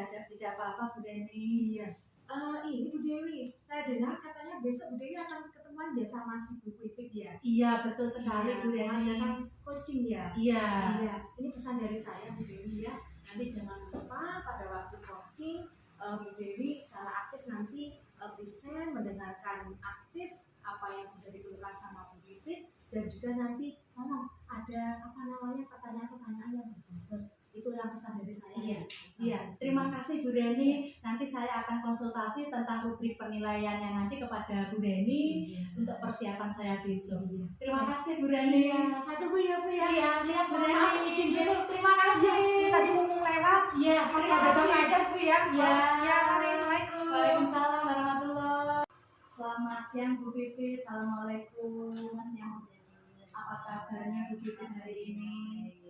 tidak apa-apa Bu Deni. Iya. Ini Bu Dewi, saya dengar katanya besok Bu Dewi akan ketemuan ya sama si Bu Pipit ya? Iya betul sekali Iya, Bu Deni. mengadakan coaching ya? Iya. Iya. Ini pesan dari saya Bu Dewi ya. Nanti jangan lupa pada waktu coaching Bu Dewi secara aktif nanti present, mendengarkan aktif apa yang sudah dikeluarkan sama Bu Pipit, dan juga nanti tolong ada pertanyaan-pertanyaan yang berbobot. Itu yang pesan dari saya. Iya. Terima kasih Bu Deni. Nanti saya akan konsultasi tentang rubrik penilaiannya nanti kepada Bu Deni untuk persiapan saya besok. Terima kasih Bu Deni. Saya tunggu ya Bu ya. Iya siap Bu Deni. Maaf, izin dulu. Terima kasih. Tadi mau lewat. Iya. Masih Terima ada kasih. aja Bu ya. Iya. Ya, Assalamualaikum. Waalaikumsalam warahmatullahi. Selamat siang Bu Pipit. Assalamualaikum. Selamat siang Bu Deni. Apa kabarnya Bu Pipit hari ini?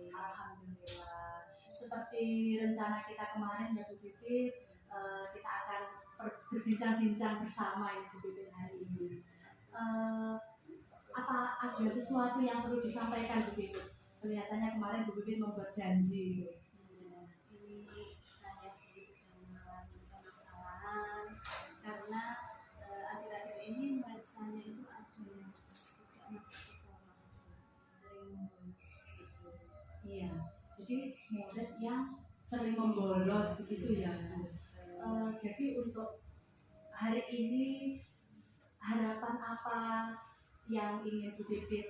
Alhamdulillah. Seperti rencana kita kemarin ya Bu Pipit, kita akan berbincang-bincang bersama ya Bu Pipit hari ini. Apa ada sesuatu yang perlu disampaikan Bu Pipit? Kelihatannya kemarin Bu Pipit membuat janji. Ini saya sedang mengalami permasalahan karena akhir-akhir ini murid saya itu ada yang tidak masuk sekolah, sering bolos gitu. Iya. Jadi murid yang sering membolos gitu ya Bu. Jadi untuk hari ini harapan apa yang ingin Bu Pipit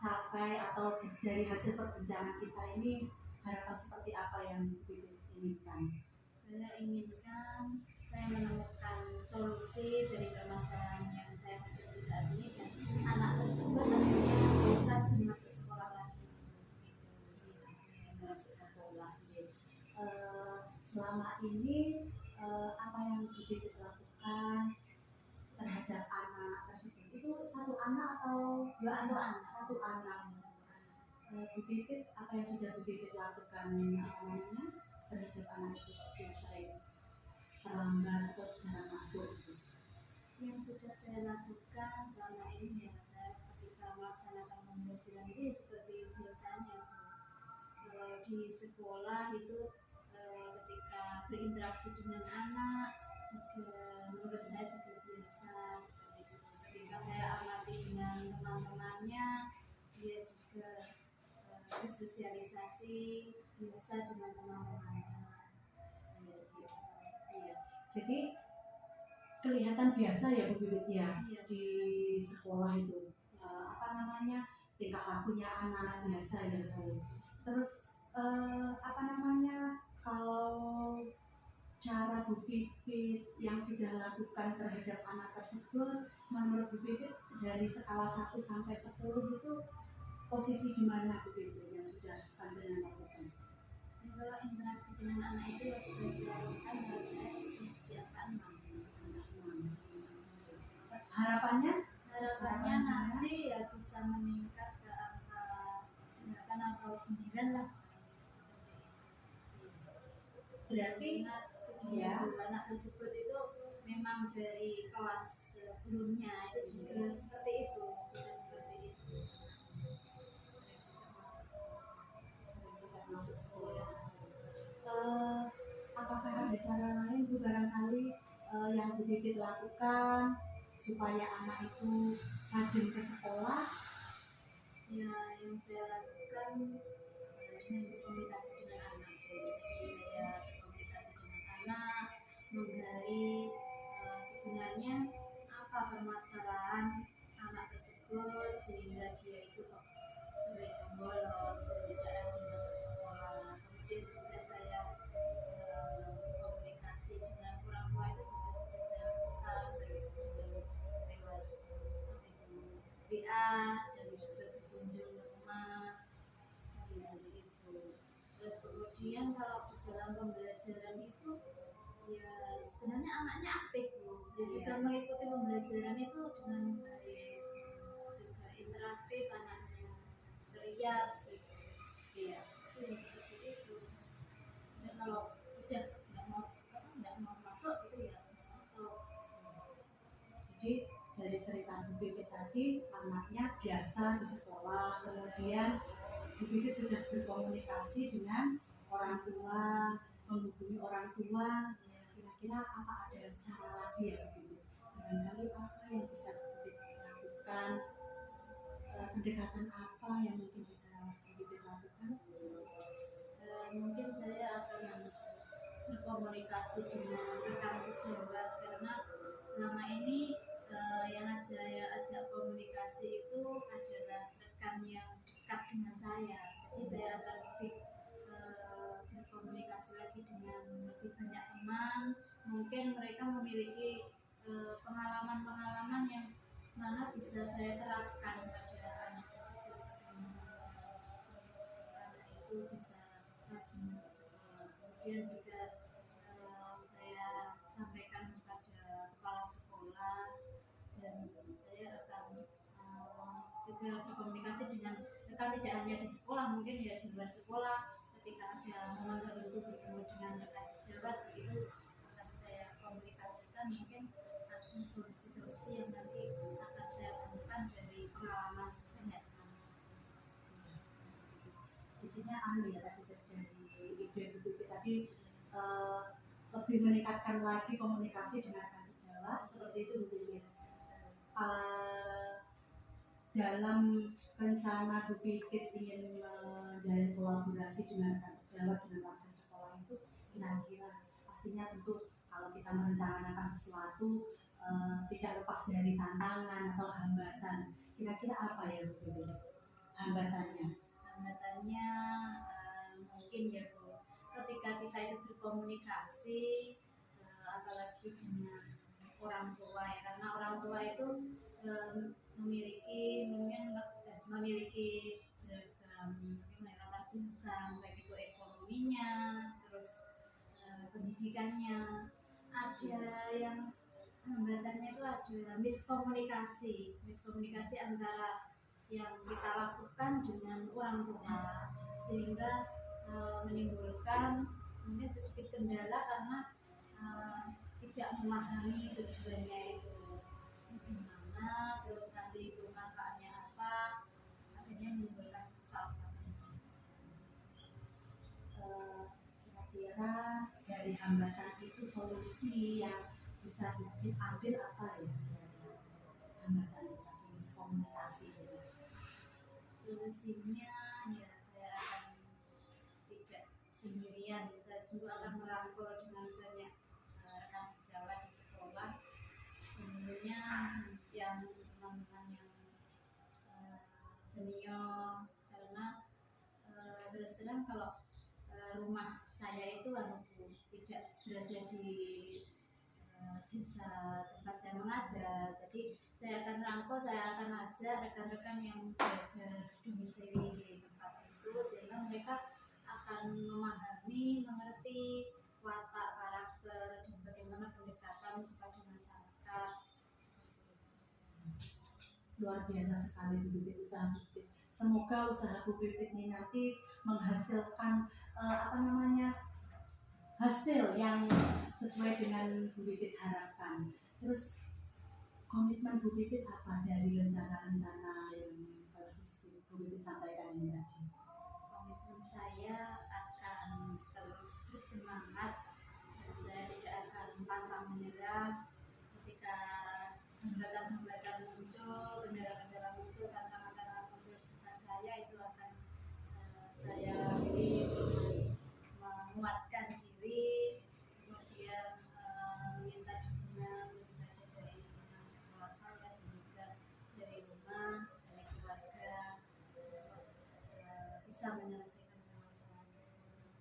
capai atau dari hasil perbincangan kita ini, harapan seperti apa yang Bu Pipit inginkan? Saya inginkan saya menemukan solusi dari permasalahan yang saya hadapi saat ini, dan anak tersebut akhirnya rajin masuk sekolah lagi. Masuk sekolah. Selama ini apa yang Bu Pipit lakukan terhadap anak tersebut? Itu satu anak atau dua anak? Satu anak. Bu Pipit, apa yang sudah Bu Pipit lakukan terhadap anak itu yang sering terlambat atau jarang masuk? Yang sudah saya lakukan selama ini ya, saya ketika melaksanakan pembelajaran ini seperti biasanya. Kalau di sekolah itu ketika berinteraksi dengan anak juga menurut saya juga biasa seperti itu. Ketika saya amati dengan teman-temannya, dia juga bersosialisasi biasa dengan teman-temannya. Iya. Jadi kelihatan biasa ya Bu Pipit ya. Iya. Di sekolah itu tingkah lakunya anak biasa ya Bu. Terus kalau cara Bu Pipit yang sudah lakukan terhadap anak tersebut, menurut Bu Pipit dari skala 1 sampai 10 itu posisi di mana Bu Pipit yang sudah panjenengan lakukan? Ya, kalau interaksi dengan anak itu ya sudah saya lakukan, kalau saya sudah di angka 6. Harapannya Nanti ya bisa meningkat ke angka 8 atau 9 lah. berarti Ya, anak tersebut itu memang dari kelas sebelumnya itu juga seperti itu, sudah seperti itu. tidak masuk sekolah. Apakah ada cara lain Bu barangkali yang Bu Pipit lakukan supaya anak itu rajin ke sekolah? Ya, yang saya lakukan dengan berkomunikasi dengan anak. Jadi saya berkomunikasi dengan anak, menggali sebenarnya apa permasalahan anak tersebut sehingga dia itu kok sering membolos, tidak rajin masuk sekolah. Kemudian juga saya berkomunikasi dengan orang tua itu juga sudah saya lakukan, baik itu lewat WA dan juga berkunjung ke rumah hari-hari itu. Terus kemudian kalau di dalam pembelajaran itu ya sebenarnya anaknya aktif Bu, dia juga mengikuti pembelajaran itu dengan baik, juga interaktif, anaknya ceria gitu. Iya. Seperti itu. Dan kalau sudah nggak mau masuk itu ya masuk. Jadi dari cerita Bu Pipit tadi, anaknya biasa di sekolah, kemudian Bu Pipit sudah berkomunikasi dengan orang tua, menghubungi orang tua tua, Iya. kira-kira apa ada cara lagi ya Bu? Barangkali apa yang bisa Bu lakukan, pendekatan apa yang mungkin bisa Bu lakukan? Mungkin saya akan berkomunikasi dengan rekan sejawat karena selama ini yang saya ajak komunikasi itu adalah rekan yang dekat dengan saya. Jadi saya akan lebih berkomunikasi lagi dengan lebih banyak teman. Mungkin mereka memiliki pengalaman-pengalaman yang mana bisa saya terapkan pada anak tersebut. Anak itu bisa rajin masuk sekolah. Kemudian juga saya sampaikan kepada kepala sekolah dan saya akan juga berkomunikasi dengan rekan tidak hanya di sekolah, mungkin ya di luar sekolah ketika ada momen tertentu bertemu dengan rekan sejawat begitu akan saya komunikasikan mungkin ada solusi-solusi yang nanti akan saya temukan dari pengalaman banyak teman. Intinya ya tadi dari ide Bu tadi lebih meningkatkan lagi komunikasi dengan rekan sejawat seperti itu Bu. Dalam rencana Bu Pipit ingin menjalin kolaborasi dengan rekan sejawat dengan warga sekolah itu kira-kira pastinya tentu kalau kita merencanakan sesuatu tidak lepas dari tantangan atau hambatan. Kira-kira apa ya Bu Pipit hambatannya? Hambatannya mungkin ya Bu, ketika kita itu berkomunikasi apalagi dengan orang tua ya, karena orang tua itu memiliki beragam bagaimana latar belakang baik itu ekonominya, terus pendidikannya. Ada yang hambatannya itu ada miskomunikasi antara yang kita lakukan dengan orang tua sehingga menimbulkan mungkin sedikit kendala karena tidak memahami tujuannya itu bagaimana, terus nanti itu manfaatnya apa, akhirnya menimbulkan kesalahpahaman. Kira-kira dari hambatan itu solusi yang bisa diambil apa ya? Hambatan tadi miskomunikasi itu. Solusinya ya saya akan tidak sendirian, saya juga akan merangkul dengan banyak rekan sejawat di sekolah, tentunya yang teman-teman yang senior karena terus terang kalau rumah saya itu tidak berada di desa tempat saya mengajar, jadi saya akan rangkul, saya akan ajak rekan-rekan yang berada domisili di tempat itu sehingga mereka akan memahami, mengerti watak, karakter dan bagaimana pendekatan kepada masyarakat. Luar biasa sekali Bu Pipit, usaha Bu Pipit. Semoga usaha Bu Pipit ini nanti menghasilkan hasil yang sesuai dengan Bu Pipit harapkan. Terus komitmen Bu Pipit apa dari rencana-rencana yang Bu Pipit sampaikan ini tadi? Komitmen saya akan terus bersemangat dan saya tidak akan pantang menyerah ketika hambatan-hambatan muncul, kendala-kendala muncul, tantangan-tantangan muncul di depan saya, itu akan saya lalui menguatkan diri, kemudian meminta dukungan tentu saja dari lingkungan sekolah saya, juga dari rumah, dari keluarga, bisa menyelesaikan permasalahan tersebut.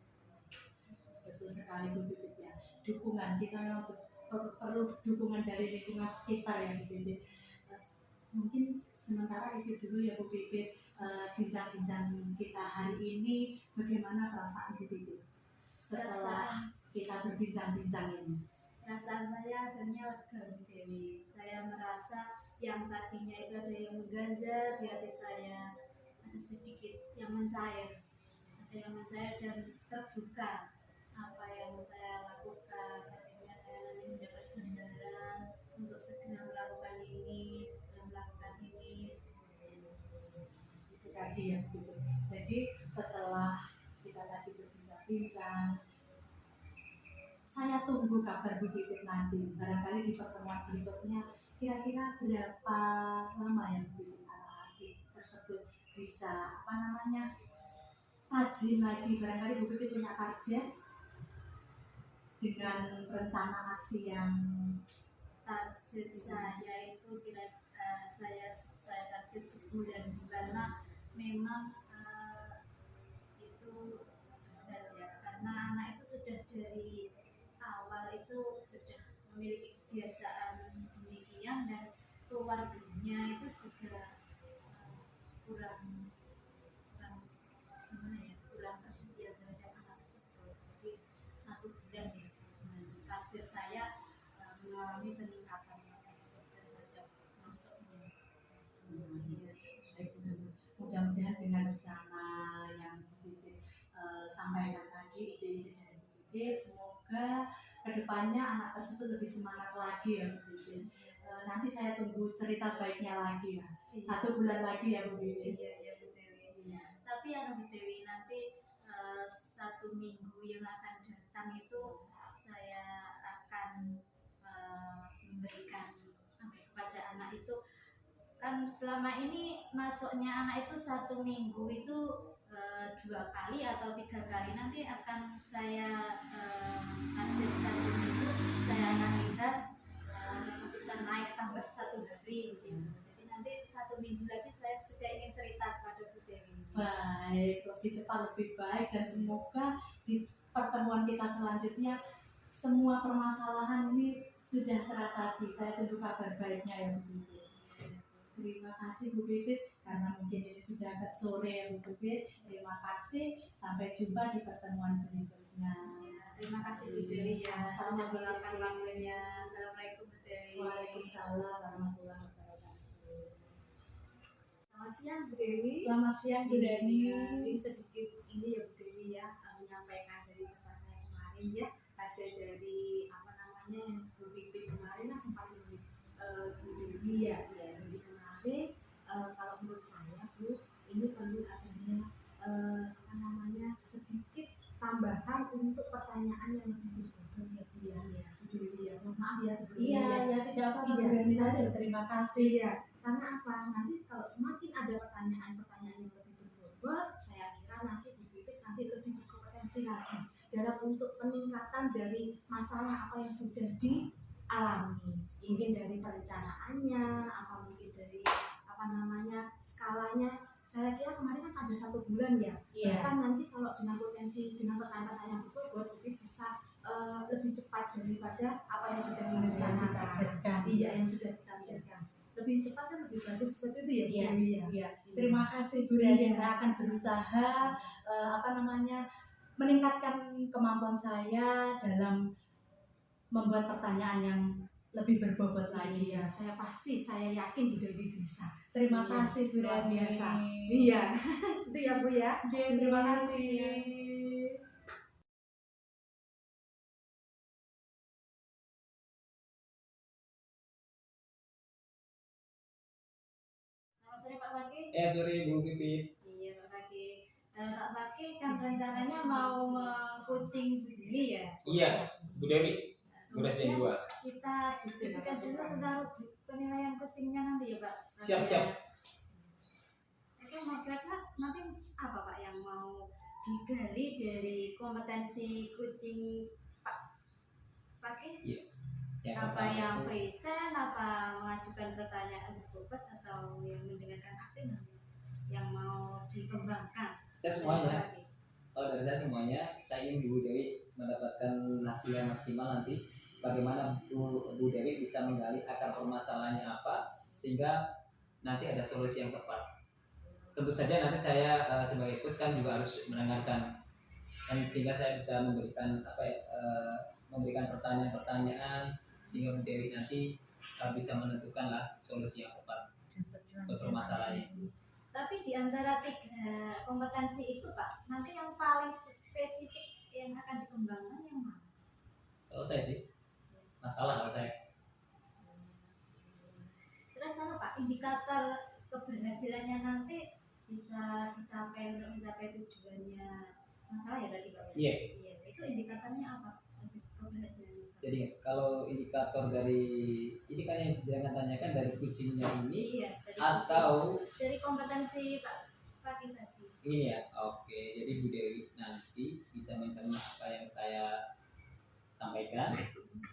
Betul sekali Bu Pipit ya. Dukungan kita memang perlu dukungan dari lingkungan sekitar ya Bu Pipit. Mungkin sementara itu dulu ya Bu Pipit, bincang-bincang kita hari ini. Bagaimana perasaan Bu Pipit setelah kita berbincang-bincang ini? Perasaan saya akhirnya lega Bu Dewi. Saya merasa yang tadinya itu ada yang mengganjal di hati saya, ada sedikit yang mencair, dan terbuka apa yang saya lakukan. Akhirnya saya nanti mendapat gambaran untuk segera melakukan ini. Itu tadi ya Bu. Jadi setelah kita tadi berbincang-bincang, saya tunggu kabar Bu Pipit nanti. Barangkali di pertemuan berikutnya kira-kira berapa lama ya Bu Pipit anak-anak tersebut bisa rajin lagi. Barangkali Bu Pipit punya target dengan rencana aksi yang Target saya itu saya target sebulan karena memang itu berat ya, karena anak itu sudah dari awal itu sudah memiliki kebiasaan demikian dan keluarganya itu juga kurang kurang gimana ya, kurang perhatian terhadap anak tersebut. Jadi 1 bulan ya, target saya mengalami peningkatan tersebut terhadap masuknya. mudah-mudahan dengan rencana yang Bu Pipit sampaikan tadi, ide-ide dari Bu Pipit, semoga kedepannya anak tersebut lebih semangat lagi ya Bu Pipit. Nanti saya tunggu cerita baiknya lagi ya. 1 bulan lagi ya Bu Pipit. Iya Bu Dewi. Tapi Bu Dewi, nanti 1 minggu yang akan datang itu saya akan memberikan kepada anak itu, kan selama ini masuknya anak itu 1 minggu itu 2 kali atau 3 kali. Nanti akan saya target 1 minggu saya akan lihat bisa naik tambah 1 hari gitu. Jadi nanti 1 minggu lagi saya sudah ingin cerita kepada Bu Dewi. Baik, lebih cepat lebih baik, dan semoga di pertemuan kita selanjutnya semua permasalahan ini sudah teratasi. Saya tunggu kabar baiknya ya Bu Pipit. Terima kasih Bu Pipit, karena mungkin ini sudah agak sore ya Bu Pipit. Terima kasih, sampai jumpa di pertemuan berikutnya. Terima kasih Bu Dewi ya, sudah meluangkan waktunya. Assalamualaikum Bu Dewi. Waalaikumsalam warahmatullahi wabarakatuh. Selamat siang Bu Dewi. Selamat siang Bu Dani. Ini sedikit ini ya Bu Dewi ya, menyampaikan dari pesan saya kemarin ya, hasil dari yang Bu Pipit kemarin kan sempat Bu Dewi ya, dari kemarin kalau menurut saya Bu, ini perlu adanya sedikit tambahan untuk pertanyaan yang lebih berbobot ya Bu Dewi ya. Mohon maaf ya sebelumnya. Iya, tidak apa-apa Bu Dani saja. Terima kasih ya. Karena apa? Nanti kalau semakin ada pertanyaan-pertanyaan yang lebih berbobot, saya kira nanti Bu Pipit nanti lebih berkompetensi lagi dalam untuk peningkatan dari masalah apa yang sudah dialami. Mungkin dari perencanaannya, apa mungkin dari skalanya. Saya kira kemarin kan ada 1 bulan ya. Iya. Bahkan nanti kalau dengan potensi dengan pertanyaan-pertanyaan yang berbobot, Bu Pipit bisa lebih cepat daripada apa yang sudah direncanakan. Iya, yang sudah ditargetkan. Lebih cepat kan lebih bagus, seperti itu ya Bu Dewi ya. Iya. Terima kasih Bu Dani. Saya akan berusaha meningkatkan kemampuan saya dalam membuat pertanyaan yang lebih berbobot lagi. Iya, saya yakin Bu Dewi bisa. Terima kasih Bu luar Dani. biasa. Iya, itu ya Bu ya. Terima kasih. Selamat sore Pak Baki. Sore Bu Pipit. Iya Pak Baki. Pak Baki kan rencananya mau mengcoaching Bu Dewi ya. Iya, Bu Dewi. Durasi 2. Kita diskusikan dulu tentang penilaian coachingnya nanti ya Pak. Siap. Oke, kira-kira nanti apa Pak yang mau digali dari kompetensi coaching Pak Baki? Iya. Apa yang present, apa mengajukan pertanyaan berbobot, atau yang mendengarkan aktif nanti yang mau dikembangkan? Saya semuanya. Kalau dari saya semuanya, saya ingin Bu Dewi mendapatkan hasil yang maksimal nanti. Bagaimana Bu Dewi bisa menggali akar permasalahannya apa, sehingga nanti ada solusi yang tepat. Tentu saja nanti saya sebagai coach kan juga harus mendengarkan, dan sehingga saya bisa memberikan memberikan pertanyaan-pertanyaan sehingga Bu Dewi nanti bisa menentukanlah solusi yang tepat untuk permasalahannya. Tapi di antara 3 kompetensi itu Pak, nanti yang paling spesifik yang akan dikembangkan yang mana? Kalau saya sih masalah kalau saya. Terus Pak, indikator keberhasilannya nanti bisa dicapai untuk mencapai tujuannya masalah ya tadi Pak? Iya. Itu indikatornya apa? Keberhasilan Jadi kalau indikator dari ini kan yang jangan tanyakan dari kucingnya ini Iya, atau dari kompetensi Pak Fakih tadi. ini ya. Oke, jadi Bu Dewi nanti bisa mencerna apa yang saya sampaikan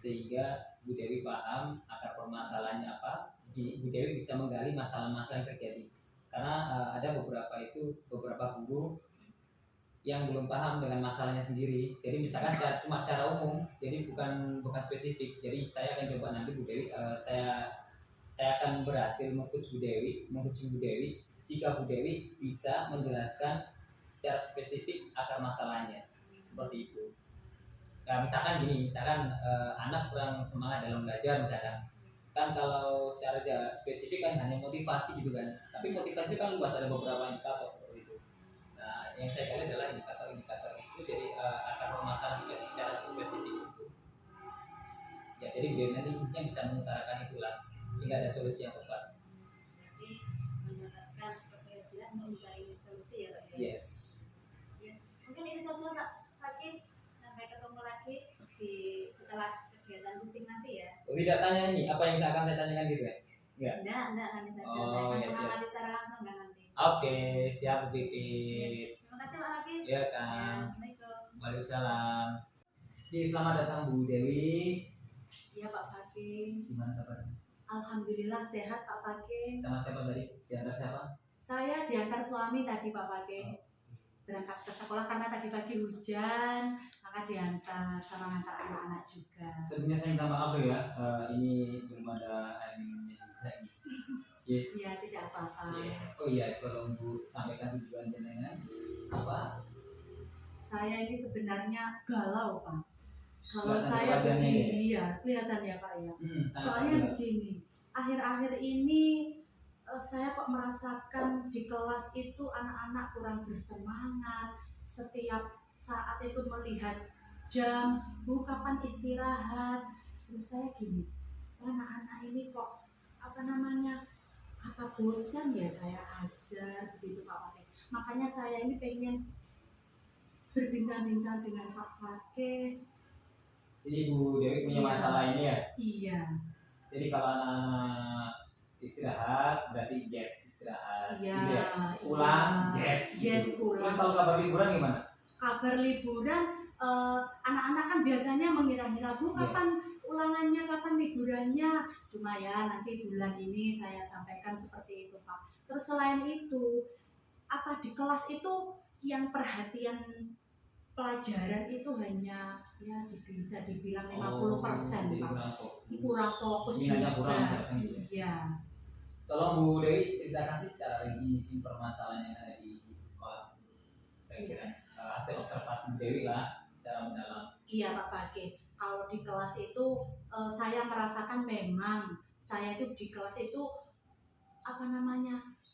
sehingga Bu Dewi paham akar permasalahannya apa. Jadi Bu Dewi bisa menggali masalah-masalah yang terjadi. Karena ada beberapa guru yang belum paham dengan masalahnya sendiri. Jadi misalkan cuma secara umum, jadi bukan spesifik. Jadi saya akan coba nanti Bu Dewi, saya akan berhasil mengcoaching Bu Dewi jika Bu Dewi bisa menjelaskan secara spesifik akar masalahnya. Seperti itu. Nah, misalkan gini, anak kurang semangat dalam belajar misalkan. Kan kalau secara spesifik kan hanya motivasi gitu kan. Tapi motivasi kan luas, ada beberapa indikator seperti itu. Nah, yang saya gali adalah indikator-indikator itu, jadi akar permasalahan secara spesifik itu. Ya, jadi biar nanti intinya bisa mengutarakan itulah sehingga ada solusi yang tepat. Berarti mendapatkan keberhasilan mencari solusi ya Pak ya. Yes. Ya. Mungkin ini saja Pak Fakih, sampai ketemu lagi setelah kegiatan pusing nanti ya. Oh, tidak tanya ini apa yang akan saya tanyakan gitu ya? Enggak. Enggak nanti saja. Oh, Saya akan yes, mengamati secara langsung enggak nanti. Oke, siap Bu Pipit. Terima kasih Pak Fakih. Ya Ya, kan. Assalamualaikum. Waalaikumsalam. Jadi selamat datang Bu Dewi. Iya Pak Fakih. Gimana kabarnya? Alhamdulillah sehat Pak Fakih. Sama siapa tadi? Diantar siapa? Saya diantar suami tadi Pak Fakih. Berangkat ke sekolah karena tadi pagi hujan, maka diantar sama ngantar anak-anak juga. Sebelumnya saya minta maaf ya, ini belum ada air minumnya juga ini. Iya tidak apa-apa. Oh iya, tolong Bu sampaikan tujuan jenengan apa? Saya ini sebenarnya galau Pak. Kalau Kelihatan saya wajahnya begini ya, kelihatan ya Pak ya. sangat Soalnya jelas. begini, akhir-akhir ini saya kok merasakan di kelas itu anak-anak kurang bersemangat. Setiap saat itu melihat jam, Bu kapan istirahat. Terus saya gini, anak-anak ini kok apa bosan ya saya ajar begitu Pak Fakih. Makanya saya ini pengen berbincang-bincang dengan Pak Fakih. Jadi Bu Dewi punya Iya. masalah ini ya. Iya. Jadi kalau anak-anak istirahat berarti yes istirahat. Iya, Gitu ya? iya. Pulang yes. Yes, gitu. pulang. Terus kalau kabar liburan gimana? Kabar liburan, anak-anak kan biasanya mengira-ngira Bu Iya. kapan ulangannya, kapan liburannya. Cuma ya nanti bulan ini saya sampaikan seperti itu Pak. Terus selain itu, di kelas itu yang perhatian pelajaran itu hanya ya bisa dibilang 50% jadi Pak. kurang fokus. Kurang fokus Minatnya juga. kurang, kan gitu ya? Iya. Tolong Bu Dewi ceritakan sih secara rinci permasalahan yang ada di sekolah. Kira-kira hasil observasi Bu Dewi lah secara mendalam. Iya Pak Fakih. Kalau di kelas itu saya merasakan memang saya itu di kelas itu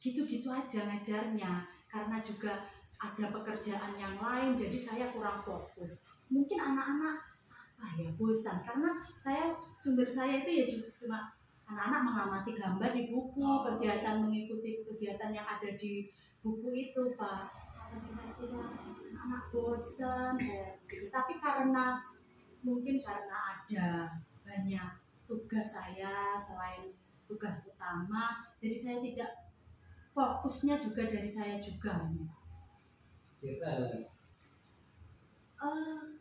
gitu-gitu aja ngajarnya karena juga ada pekerjaan yang lain jadi saya kurang fokus. Mungkin anak-anak bosan karena sumber saya itu ya cuma anak-anak mengamati gambar di buku, kegiatan mengikuti kegiatan yang ada di buku itu Pak. Kira-kira anak bosan tapi mungkin karena ada banyak tugas saya selain tugas utama jadi saya tidak fokusnya juga dari saya juga Kira-kira ada lagi?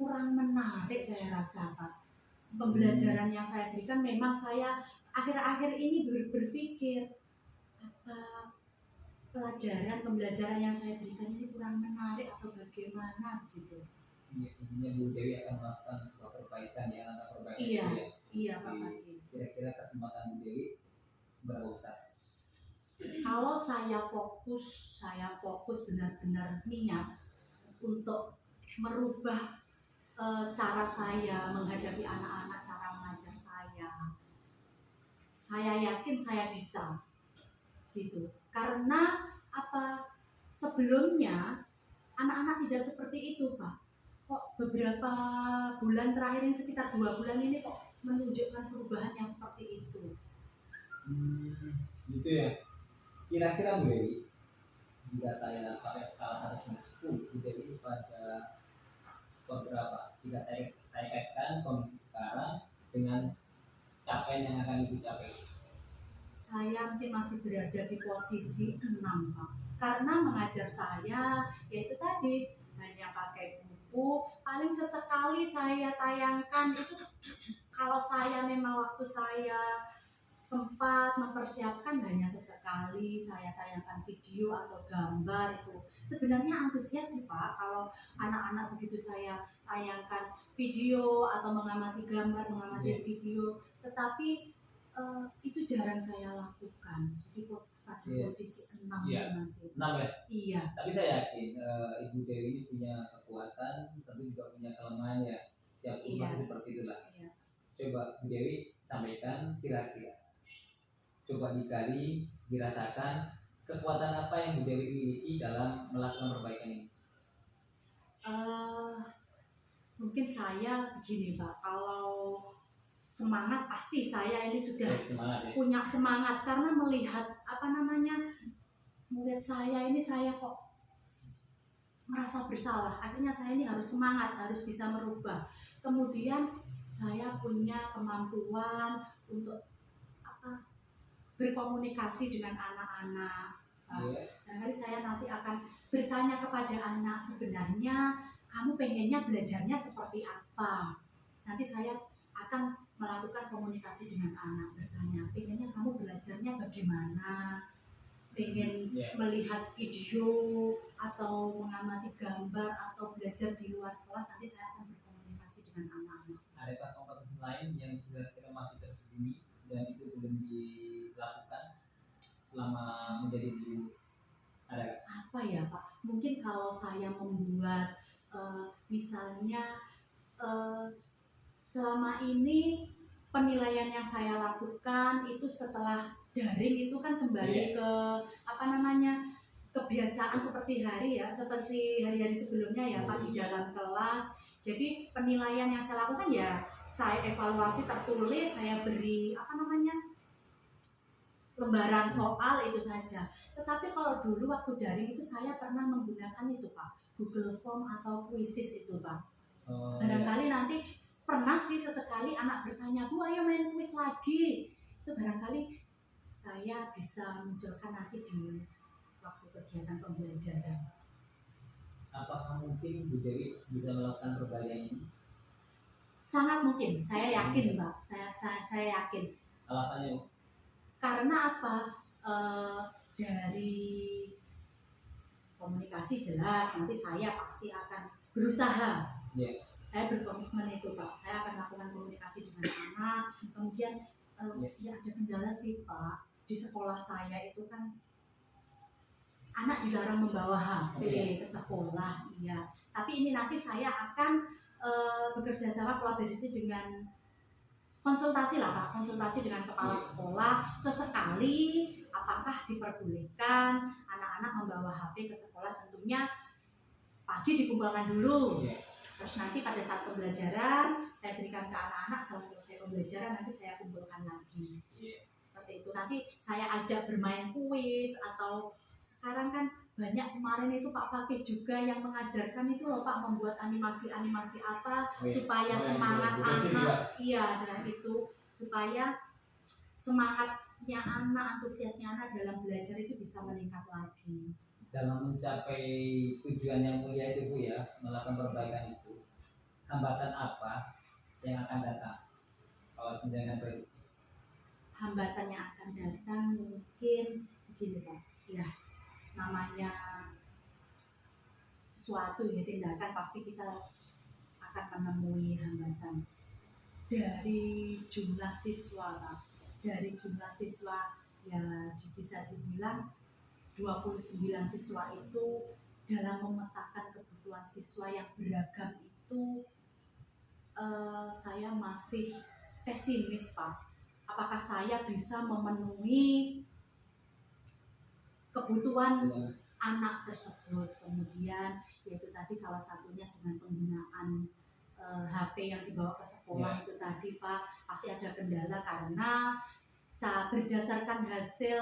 kurang menarik saya rasa Pak. Pembelajaran yang saya berikan memang saya akhir-akhir ini berpikir apa pembelajaran yang saya berikan ini kurang menarik atau bagaimana gitu. Intinya Bu Dewi akan melakukan sebuah perbaikan ya, langkah perbaikan Iya, itu ya. iya Pak Fakih. Kira-kira kesempatan Bu Dewi seberapa besar? Kalau saya fokus benar-benar niat untuk merubah cara saya menghadapi anak-anak, cara mengajar saya yakin saya bisa gitu. Karena sebelumnya anak-anak tidak seperti itu Pak. Kok beberapa bulan terakhir ini sekitar 2 bulan ini kok menunjukkan perubahan yang seperti itu. Gitu ya. Kira-kira Bu Dewi, jika saya pakai skala 1 sampai 10, Bu Dewi pada skor berapa? Jika saya kaitkan kondisi sekarang dengan capaian yang akan Ibu capai? Saya mungkin masih berada di posisi 6 Pak. Karena mengajar saya yaitu tadi hanya pakai buku, paling sesekali saya tayangkan itu kalau saya memang waktu saya sempat mempersiapkan hanya sesekali saya tayangkan video atau gambar itu. Sebenarnya antusias sih Pak kalau anak-anak begitu saya tayangkan video atau mengamati gambar, mengamati video, tetapi itu jarang saya lakukan. Jadi pada posisi 6 masih. 6 ya? Iya. Tapi saya yakin Ibu Dewi ini punya kekuatan, tentu juga punya kelemahan ya. Setiap Iya. masih seperti itulah. Iya. Coba Bu Dewi sampaikan kira-kira. Coba digali, dirasakan kekuatan apa yang Bu Dewi miliki dalam melakukan perbaikan ini. Mungkin saya begini Pak, kalau semangat pasti saya ini sudah Semangat, ya? punya semangat karena melihat melihat saya ini saya kok merasa bersalah, akhirnya saya ini harus semangat, harus bisa merubah. Kemudian saya punya kemampuan untuk berkomunikasi dengan anak-anak. Barangkali saya nanti akan bertanya kepada anak, sebenarnya kamu pengennya belajarnya seperti apa? Nanti saya akan melakukan komunikasi dengan anak, bertanya, pengennya kamu belajarnya bagaimana? Pengen melihat video atau mengamati gambar atau belajar di luar kelas, nanti saya akan berkomunikasi dengan anak-anak. Adakah kompetisi lain yang kira-kira masih tersembunyi dan itu belum dilakukan selama menjadi guru? Ada apa ya Pak? Mungkin kalau saya membuat misalnya selama ini penilaian yang saya lakukan itu setelah daring itu kan kembali ke kebiasaan seperti hari-hari sebelumnya ya Pak, di dalam kelas. Jadi penilaian yang saya lakukan ya saya evaluasi tertulis, saya beri lembaran soal itu saja. Tetapi kalau dulu waktu daring itu saya pernah menggunakan itu Pak, Google Form atau Quizzes itu Pak. Barangkali nanti pernah sih sesekali anak bertanya, Bu ayo main quiz lagi. Itu barangkali saya bisa munculkan nanti di waktu kegiatan pembelajaran. Apakah mungkin Bu Dewi bisa melakukan perbaikan ini? Sangat mungkin, saya yakin Pak. Saya yakin. Alasannya? Karena apa? Dari komunikasi jelas, nanti saya pasti akan berusaha. Saya berkomitmen itu Pak. Saya akan melakukan komunikasi dengan anak. Kemudian ya ada kendala sih Pak. Di sekolah saya itu kan anak dilarang membawa HP ke sekolah, iya. Tapi ini nanti saya akan bekerja sama kolaborasi dengan konsultasi dengan kepala sekolah sesekali apakah diperbolehkan anak-anak membawa HP ke sekolah. Tentunya pagi dikumpulkan dulu, terus nanti pada saat pembelajaran saya berikan ke anak-anak. Setelah selesai pembelajaran nanti saya kumpulkan lagi, seperti itu. Nanti saya ajak bermain kuis, atau sekarang kan banyak kemarin itu Pak Fakih juga yang mengajarkan itu loh Pak, membuat animasi-animasi apa supaya semangat anak, iya, dan itu supaya semangatnya anak, antusiasnya anak dalam belajar itu bisa meningkat lagi. Dalam mencapai tujuan yang mulia itu Bu ya, melakukan perbaikan itu, hambatan apa yang akan datang kalau sedangkan prediksi? Hambatan yang akan datang mungkin begini Pak, ya namanya sesuatu ya, tindakan pasti kita akan menemui hambatan. Dari jumlah siswa Pak, ya bisa dibilang 29 siswa itu dalam memetakan kebutuhan siswa yang beragam itu saya masih pesimis Pak. Apakah saya bisa memenuhi kebutuhan anak tersebut? Kemudian yaitu tadi salah satunya dengan penggunaan HP yang dibawa ke sekolah itu tadi Pak, pasti ada kendala karena berdasarkan hasil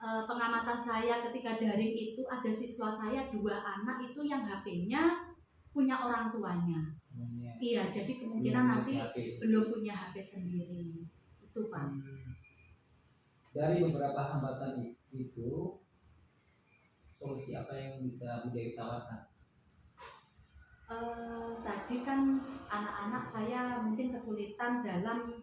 pengamatan saya ketika daring itu ada siswa saya 2 anak itu yang HP-nya punya orang tuanya. Iya, jadi kemungkinan nanti belum punya HP sendiri. Itu Pak. Dari beberapa hambatan itu, solusi apa yang bisa Bu Dewi tawarkan? Tadi kan anak-anak saya mungkin kesulitan dalam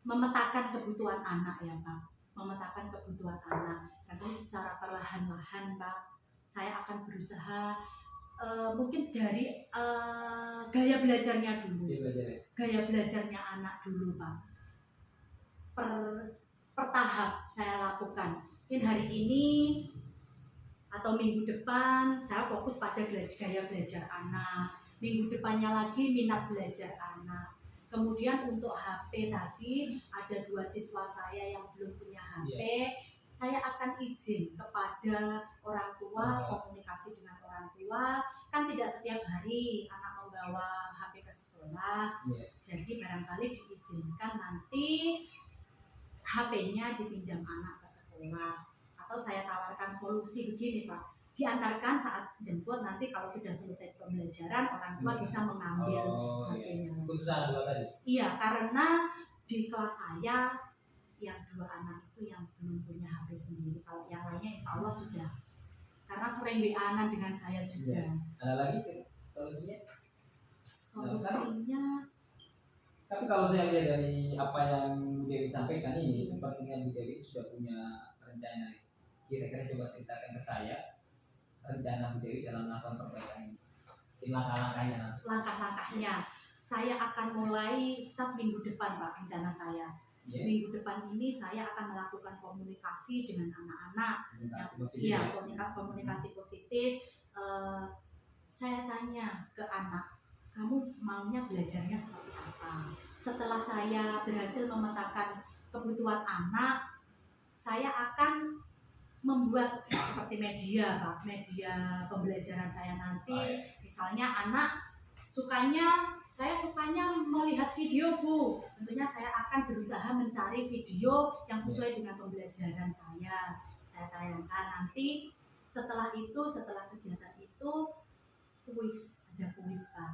memetakan kebutuhan anak ya Pak, memetakan kebutuhan anak. Tapi secara perlahan-lahan Pak, saya akan berusaha mungkin dari gaya belajarnya dulu, gaya belajarnya anak dulu Pak. Per tahap saya lakukan. Mungkin hari ini atau minggu depan saya fokus pada gaya belajar anak. Minggu depannya lagi minat belajar anak. Kemudian untuk HP tadi ada 2 siswa saya yang belum punya HP. Saya akan izin kepada orang tua, komunikasi dengan orang tua. Kan tidak setiap hari anak membawa HP ke sekolah. Jadi barangkali diizinkan nanti HP-nya dipinjam anak ke sekolah. Atau saya tawarkan solusi begini Pak, diantarkan saat jemput, nanti kalau sudah selesai pembelajaran orang tua bisa mengambil HP-nya. Khusus anak 2 tadi? Iya, karena di kelas saya yang 2 anak itu yang belum punya HP sendiri. Kalau yang lainnya insya Allah sudah, karena sering WA-an dengan saya juga. Ada lagi solusinya? Solusinya, tapi kalau saya lihat dari apa yang Bu Dewi sampaikan ini, sepertinya Bu Dewi sudah punya rencana. Kira-kira coba ceritakan ke saya rencana Bu Dewi dalam melakukan perbaikan ini. Langkah-langkahnya. Langkah-langkahnya, saya akan mulai start minggu depan Pak, rencana saya. Minggu depan ini saya akan melakukan komunikasi dengan anak-anak. Komunikasi positif. Saya tanya ke anak, kamu maunya belajarnya seperti apa? Setelah saya berhasil memetakan kebutuhan anak, saya akan membuat seperti media Pak, media pembelajaran saya nanti. Misalnya anak saya sukanya melihat video Bu, tentunya saya akan berusaha mencari video yang sesuai dengan pembelajaran saya tayangkan. Nanti setelah kegiatan itu ada kuis Pak.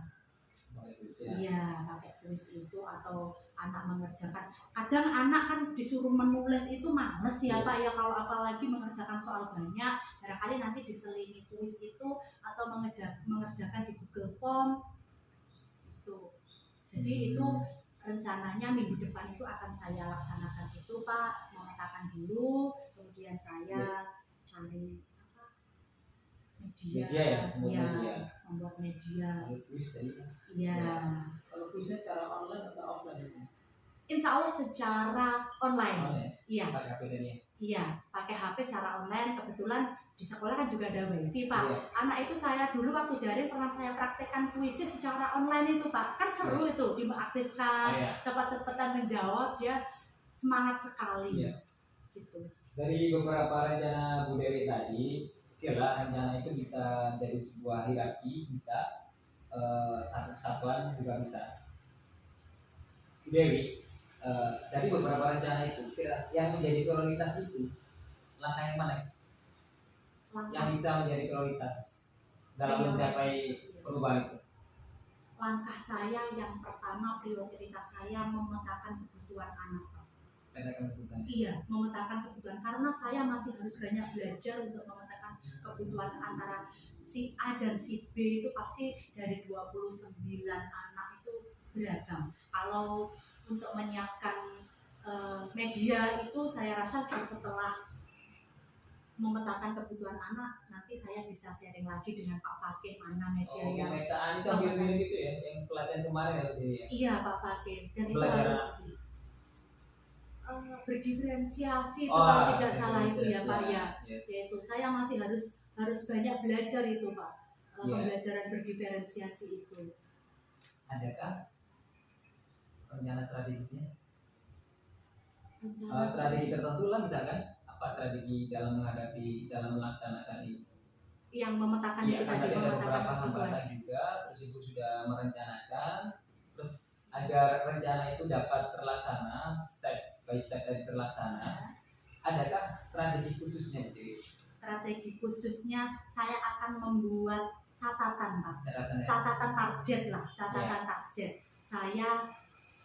Iya, pakai kuis itu, atau anak mengerjakan. Kadang anak kan disuruh menulis itu males ya Pak ya, kalau apalagi mengerjakan soal banyak. Barangkali nanti diselingi kuis itu atau mengerjakan di Google Form itu. Jadi itu rencananya minggu depan itu akan saya laksanakan itu Pak, memetakan dulu, kemudian saya cari media, membuat media. Kuis tadi. Iya. Kalau kuisnya secara online atau offline? Insya Allah secara online. Iya. Pakai HP tadi. Iya, pakai HP secara online. Kebetulan di sekolah kan juga ada wifi Pak. Anak itu saya dulu waktu daring pernah saya praktekkan kuisnya secara online itu Pak. Kan seru itu, diaktifkan, cepat-cepatan menjawab, dia semangat sekali. Gitu. Dari beberapa rencana Bu Dewi tadi, kira rencana itu bisa jadi sebuah hierarki, bisa satu kesatuan juga bisa. Bu Dewi, dari beberapa rencana itu, kira yang menjadi prioritas itu langkah yang mana? Yang bisa menjadi prioritas dalam mencapai perubahan itu? Langkah saya yang pertama, prioritas saya memetakan kebutuhan anak Pak. Iya, memetakan kebutuhan, karena saya masih harus banyak belajar untuk memetakan kebutuhan antara si A dan si B. Itu pasti dari 29 anak itu beragam. Kalau untuk menyiapkan media itu saya rasa setelah memetakan kebutuhan anak, nanti saya bisa sharing lagi dengan Pak Fakih mana media yang pemetaan itu hampir mirip itu ya, yang pelatihan kemarin ya? Iya Pak Fakih, dan itu harus berdiferensiasi itu kalau tidak salah itu ya Pak ya. Yaitu saya masih harus banyak belajar itu Pak, pembelajaran berdiferensiasi itu. Adakah rencana strategisnya? Strategi tertentu lah misalkan, apa strategi dalam melaksanakan ini? Yang memetakan itu tadi, ada beberapa hambatan juga, terus Ibu sudah merencanakan, terus agar rencana itu dapat terlaksana, step by step dari terlaksana, adakah strategi khususnya Bu? Strategi khususnya saya akan membuat catatan Pak. target lah, catatan target. Saya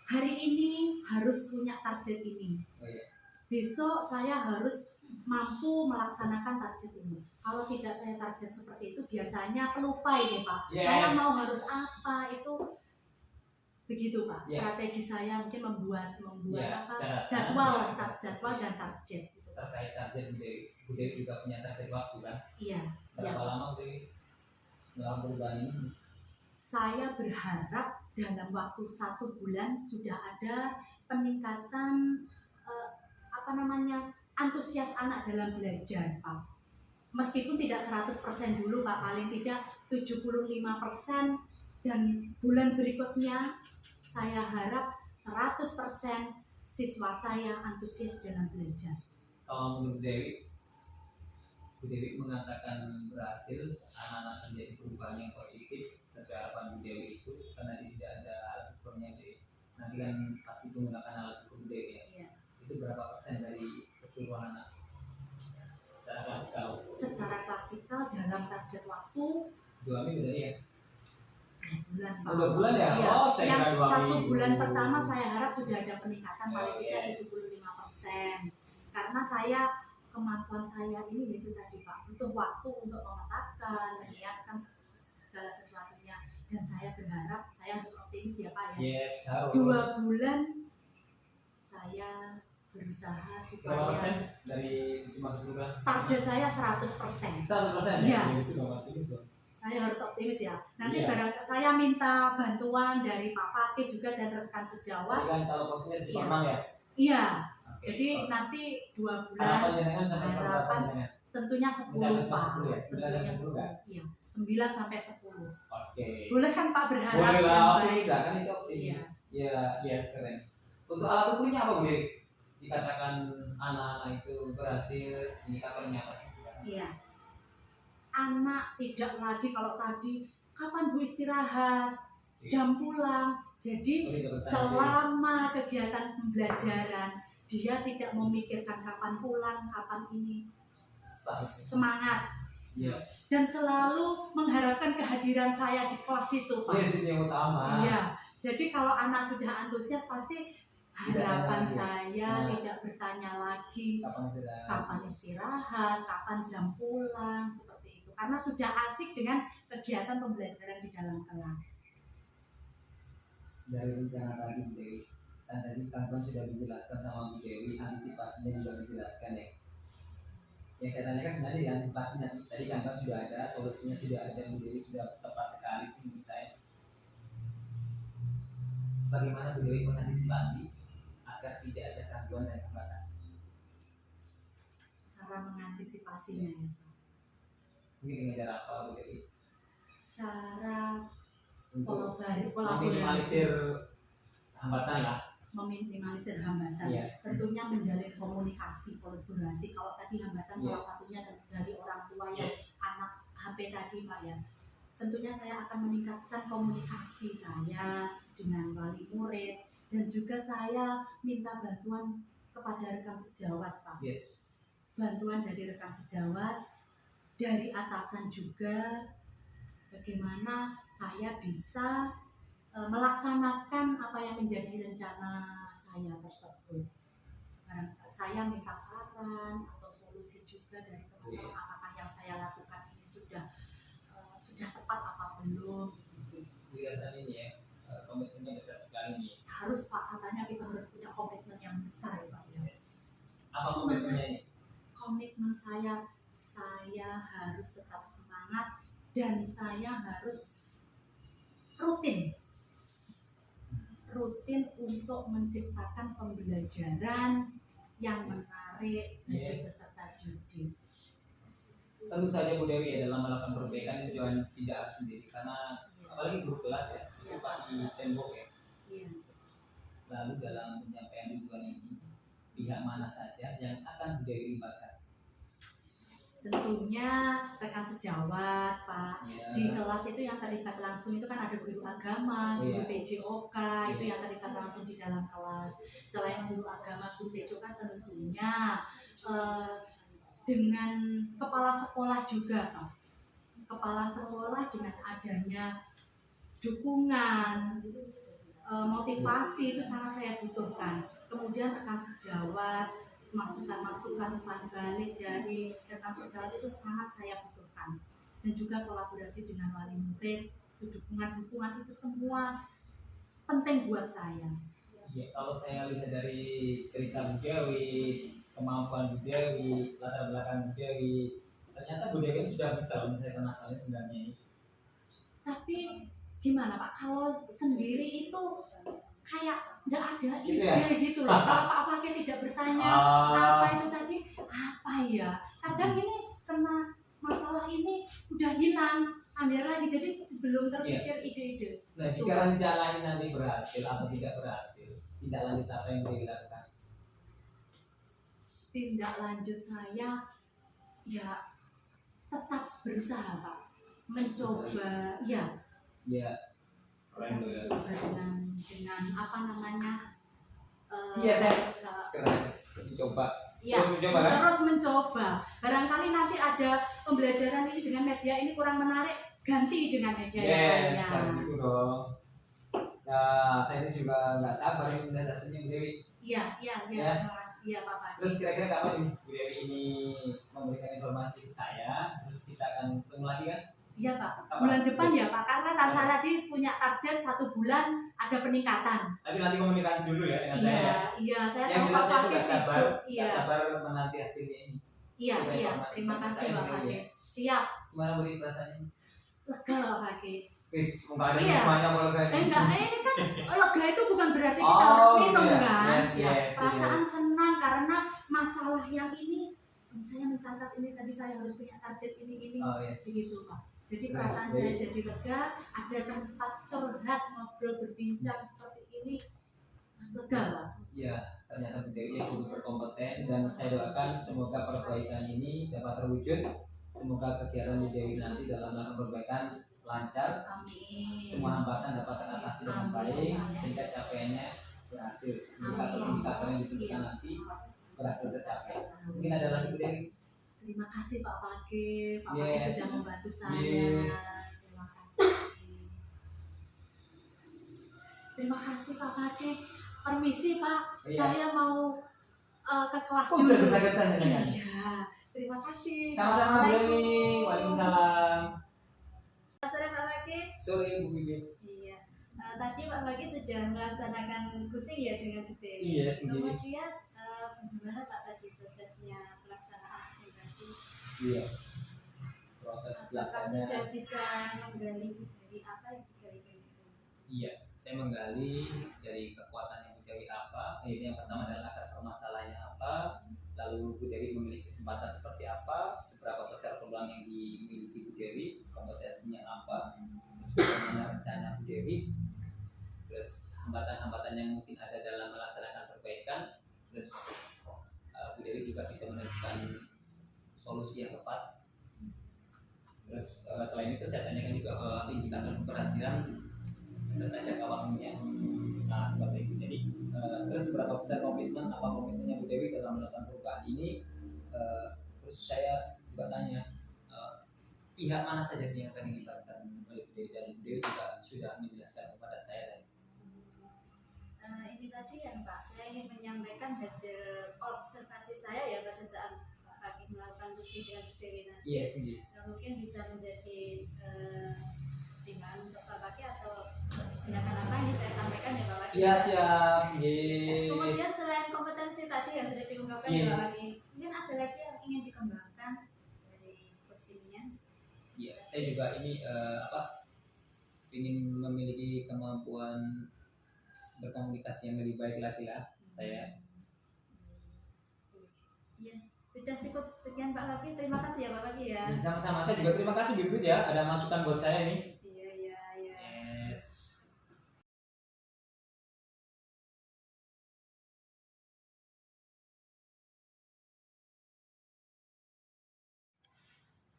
hari ini harus punya target ini. Oh, iya. Besok saya harus mampu melaksanakan target ini. Kalau tidak saya target seperti itu, biasanya pelupa ini Pak. Yes. Saya mau harus apa itu begitu Pak. Yeah. Strategi saya mungkin membuat Yeah, apa jadwal. jadwal dan target. Gitu. Terkait target Bu Dewi juga punya target waktu kan? Iya. Berapa lama Bu Dewi melakukan perubahan ini? Saya berharap dalam waktu 1 bulan sudah ada peningkatan antusias anak dalam belajar Pak. Meskipun tidak 100% dulu Pak, paling tidak 75%, dan bulan berikutnya saya harap 100% siswa saya antusias dalam belajar. Kalau menurut Bu Dewi mengatakan berhasil anak-anak terjadi perubahan yang positif sesuai harapan Bu Dewi itu karena tidak ada alat ukurnya Bu Dewi. Nanti kan pasti menggunakan alat ukur Bu Dewi ya. Iya. Itu berapa persen dari keseluruhan anak? Secara klasikal. Secara klasikal dalam target waktu 2 minggu dari ya? 2 bulan Pak. 2 bulan ya? Iya. Oh, saya Yang kira 2 1 minggu. bulan pertama saya harap sudah ada peningkatan paling tidak Yes. 75%. Karena saya kemampuan saya ini yaitu tadi Pak, butuh waktu untuk memetakan, menyiapkan segala sesuatunya, dan saya berharap saya harus optimis ya Pak ya. Yes, harus. 2 bulan saya berusaha Berapa persen supaya dari jumlah keseluruhan? target saya 100%. 100% Iya. ya? Itu nggak optimis loh. Saya harus optimis ya. Nanti Iya. barang saya minta bantuan dari Pak Fakih juga dan rekan sejawat. Tadi kan kalau posisinya si Iya. Permang ya? Iya. Oke. Jadi nanti 2 bulan Harapan jenengan sampai seberapa harapan jenengan? tentunya 10 Sampai Pak. 10 ya? 9 sampai Tentunya 10 kan? Iya, 9 sampai 10. Oke. Boleh kan Pak berharap Boleh lah, yang optimis baik? lah kan itu optimis. Iya. Ya, yes, keren. Untuk alat ukurnya apa Bu Dewi? Dikatakan anak-anak itu berhasil, indikatornya apa sih? Iya. Anak tidak lagi kalau tadi kapan Bu istirahat, jam pulang. Jadi Oh, tidak bertanya. selama kegiatan pembelajaran dia tidak memikirkan kapan pulang, kapan ini, semangat. Iya. Dan selalu mengharapkan kehadiran saya di kelas itu Pak. Yes, itu yang utama. Iya. Jadi kalau anak sudah antusias pasti Tidak harapan tanya lagi. saya Nah. tidak bertanya lagi Kapan istirahat, kapan jam pulang, seperti itu. Karena sudah asik dengan kegiatan pembelajaran di dalam kelas. dari rencana tadi Bu Dewi, kan tadi Kang sudah dijelaskan sama Bu Dewi, antisipasinya juga dijelaskan ya. Yang saya tanyakan sebenarnya di antisipasinya sih. Tadi Kang sudah ada, solusinya sudah ada, Bu Dewi sudah tepat sekali sih menurut saya. Bagaimana Bu Dewi mengantisipasi agar tidak ada gangguan dan hambatan? Cara mengantisipasinya ya Pak. Mungkin dengan cara apa Bu Dewi? Cara Untuk kolaborasi, meminimalisir hambatan lah. meminimalisir hambatan. Iya. Tentunya menjalin komunikasi, kolaborasi. Kalau tadi hambatan Iya. salah satunya dari orang tua yang anak HP tadi Pak ya. Tentunya saya akan meningkatkan komunikasi saya dengan wali murid, dan juga saya minta bantuan kepada rekan sejawat Pak. Yes. Bantuan dari rekan sejawat, dari atasan juga, bagaimana saya bisa melaksanakan apa yang menjadi rencana saya tersebut. Saya minta saran atau solusi juga dari teman-teman, apakah yang saya lakukan ini sudah tepat apa belum. Kelihatan ini ya, komitmennya besar sekali nih. Harus Pak, katanya kita harus punya komitmen yang besar ya Pak ya. Yes. Apa komitmennya ini? Komitmen saya harus tetap semangat dan saya harus rutin untuk menciptakan pembelajaran yang menarik bagi peserta didik. Tentu saja Bu Dewi ya, dalam melakukan perbaikan itu jangan tidak harus sendiri, karena apalagi grup kelas ya, itu pasti tembok ya. Iya. Lalu dalam penyampaian tujuan ini, pihak mana saja yang akan Bu Dewi libatkan? Tentunya rekan sejawat Pak. Ya. Di kelas itu yang terlibat langsung itu kan ada guru agama, guru PJOK, itu yang terlibat langsung di dalam kelas. Selain guru agama, guru PJOK tentunya dengan kepala sekolah juga Pak. Kepala sekolah dengan adanya dukungan, motivasi itu sangat saya butuhkan. Kemudian rekan sejawat, masukan-masukan umpan balik dari rekan sejawat itu sangat saya butuhkan. Dan juga kolaborasi dengan wali murid, dukungan-dukungan itu semua penting buat saya. Ya, kalau saya lihat dari cerita Bu Dewi, kemampuan Bu Dewi, latar belakang Bu Dewi, ternyata Bu Dewi sudah bisa menyelesaikan masalahnya sebenarnya ini. Tapi gimana Pak, kalau sendiri itu kayak nggak ada Gitu ide ya? gitu loh. Kalau Pak Fakir tidak bertanya apa itu tadi, apa ya? Kadang ini kena masalah ini udah hilang, ambil lagi, jadi belum terpikir ide-ide. Nah, jika rencana ini nanti berhasil atau tidak berhasil, tindak lanjut apa yang Dewi lakukan? Tindak lanjut saya ya tetap berusaha Pak, mencoba ya. Ya, keren loh ya. Mencoba dengan apa namanya? Iya, saya usaha. keren. Dicoba. Ya, Terus mencoba kan? terus mencoba. Barangkali nanti ada pembelajaran ini dengan media ini kurang menarik, ganti dengan media yang Yes, lainnya. harus gitu dong. Nah, saya ini juga nggak sabar ini melihat hasilnya Bu Dewi. Iya, Ya. Mas. Iya, Pak Fadi. Terus kira-kira kapan nih Bu Dewi ini memberikan informasi ke saya? Terus kita akan ketemu lagi kan? Iya, Pak. Apa? Bulan depan ya, Pak. Karena saya tadi punya target 1 bulan ada peningkatan. Tapi nanti komunikasi dulu ya dengan saya. Ya. Iya, saya Yang tahu jelas Pak saya Fadi juga sabar, sibuk. Iya. nggak sabar menanti hasilnya ini. Iya. Sudah informasi Terima dari kasih saya, Pak Bu Dewi, Fadi. ya. Siap. Gimana Bu Dewi perasaannya? Lega Pak Fadi. Wis, nggak ada Iya. semuanya kalau kayak Enggak, ini kan lega itu bukan berarti kita Oh, harus gitu minum ya? kan? Yes, Ya, yes, perasaan senang karena masalah yang ini saya mencatat ini tadi saya harus punya target ini Oh, yes. begitu Pak. Jadi Nah, perasaan baik. saya jadi lega, ada tempat curhat, ngobrol, berbincang seperti ini, lega Pak. Ya, ternyata Bu Dewi cukup berkompeten dan saya doakan semoga perbaikan ini dapat terwujud. Semoga kegiatan Bu Dewi nanti dalam melakukan perbaikan lancar, Amin. semua hambatan dapat teratasi dengan baik sehingga capaiannya berhasil. Indikator yang disebutkan nanti berhasil tercapai. Mungkin ada lagi Bu Dewi? Terima kasih Pak Fakir. Pak Yes. Fakir sudah membantu saya. Yes. Terima kasih. Terima kasih Pak Fakir. Permisi Pak, Iya. saya mau ke kelas Oh, dulu. udah kesana ya? Iya. Terima kasih. Sama-sama Bu Dewi. Waalaikumsalam. Sore Pak Fakir. Sore Bu Bibi. Iya. Tadi Pak Fakir sudah melaksanakan kusing ya dengan Bu Dewi. Iya, sendiri. Kemudian bagaimana Pak tadi prosesnya pelaksanaan kusing tadi? Iya. Proses Apakah pelaksananya. sudah bisa menggali Bu Dewi apa yang digali itu? Iya, saya menggali dari kekuatan Ibu Dewi apa. Ini yang pertama adalah akar permasalahannya apa. Lalu Bu Dewi memiliki kesempatan seperti apa, seberapa besar peluang yang dimiliki Bu Dewi, kompetensinya apa, terus bagaimana rencana Bu Dewi, terus hambatan-hambatan yang mungkin ada dalam melaksanakan perbaikan, terus Bu Dewi juga bisa menentukan solusi yang tepat. Terus selain itu saya tanyakan juga indikator keberhasilan serta jangka waktunya. Nah, seperti itu. Jadi terus berapa besar komitmen, apa komitmennya Bu Dewi dalam melakukan perubahan ini? Terus saya juga tanya pihak mana saja sih yang akan dilibatkan oleh Bu Dewi, dan Bu Dewi juga sudah menjelaskan kepada saya tadi. Ini tadi yang Pak, saya ingin menyampaikan hasil observasi saya ya pada saat Pak Fakir melakukan kusing dengan Bu Dewi nanti. Iya sih. Mungkin bisa menjadi timbangan untuk Pak Fakir atau tindakan apa yang saya sampaikan ya Pak Fakir. Iya siap. Yeay. Kemudian selain kompetensi tadi yang sudah diungkapkan Iya. Pak Fakir, mungkin ada lagi yang ingin dikembangkan dari kusingnya. Iya, saya juga ini ingin memiliki kemampuan berkomunikasi yang lebih baik lagi lah saya. Iya, sudah cukup sekian Pak Fakir. Terima kasih ya Pak Fakir ya. Sama-sama, saya juga terima kasih Bibit ya, ada masukan buat saya nih. Iya, iya, iya. Yes.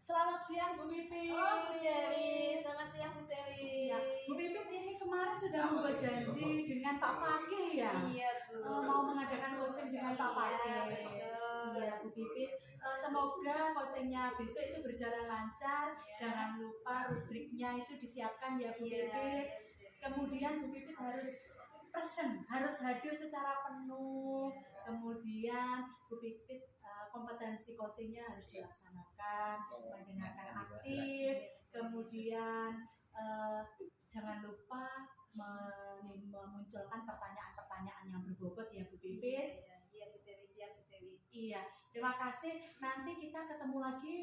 Selamat siang Bu Pipit. Oh, Bu Dewi, selamat siang Bu Dewi. Ya, Bu Pipit ini kemarin sudah membuat janji dengan Pak Fakir ya. Iya Bu. Mau mengadakan coaching dengan Pak Iya, Fakir. betul. Iya Bu Pipit. semoga coachingnya besok itu berjalan lancar. Jangan lupa rubriknya itu disiapkan ya Bu Pipit. Kemudian Bu Pipit harus present, harus hadir secara penuh. Kemudian Bu Pipit kompetensi coachingnya harus dilaksanakan, mendengarkan aktif. Kemudian jangan lupa memunculkan pertanyaan-pertanyaan yang berbobot ya Bu Pipit. Iya Bu Dewi, siap Bu Dewi. Iya, terima kasih. Nanti kita ketemu lagi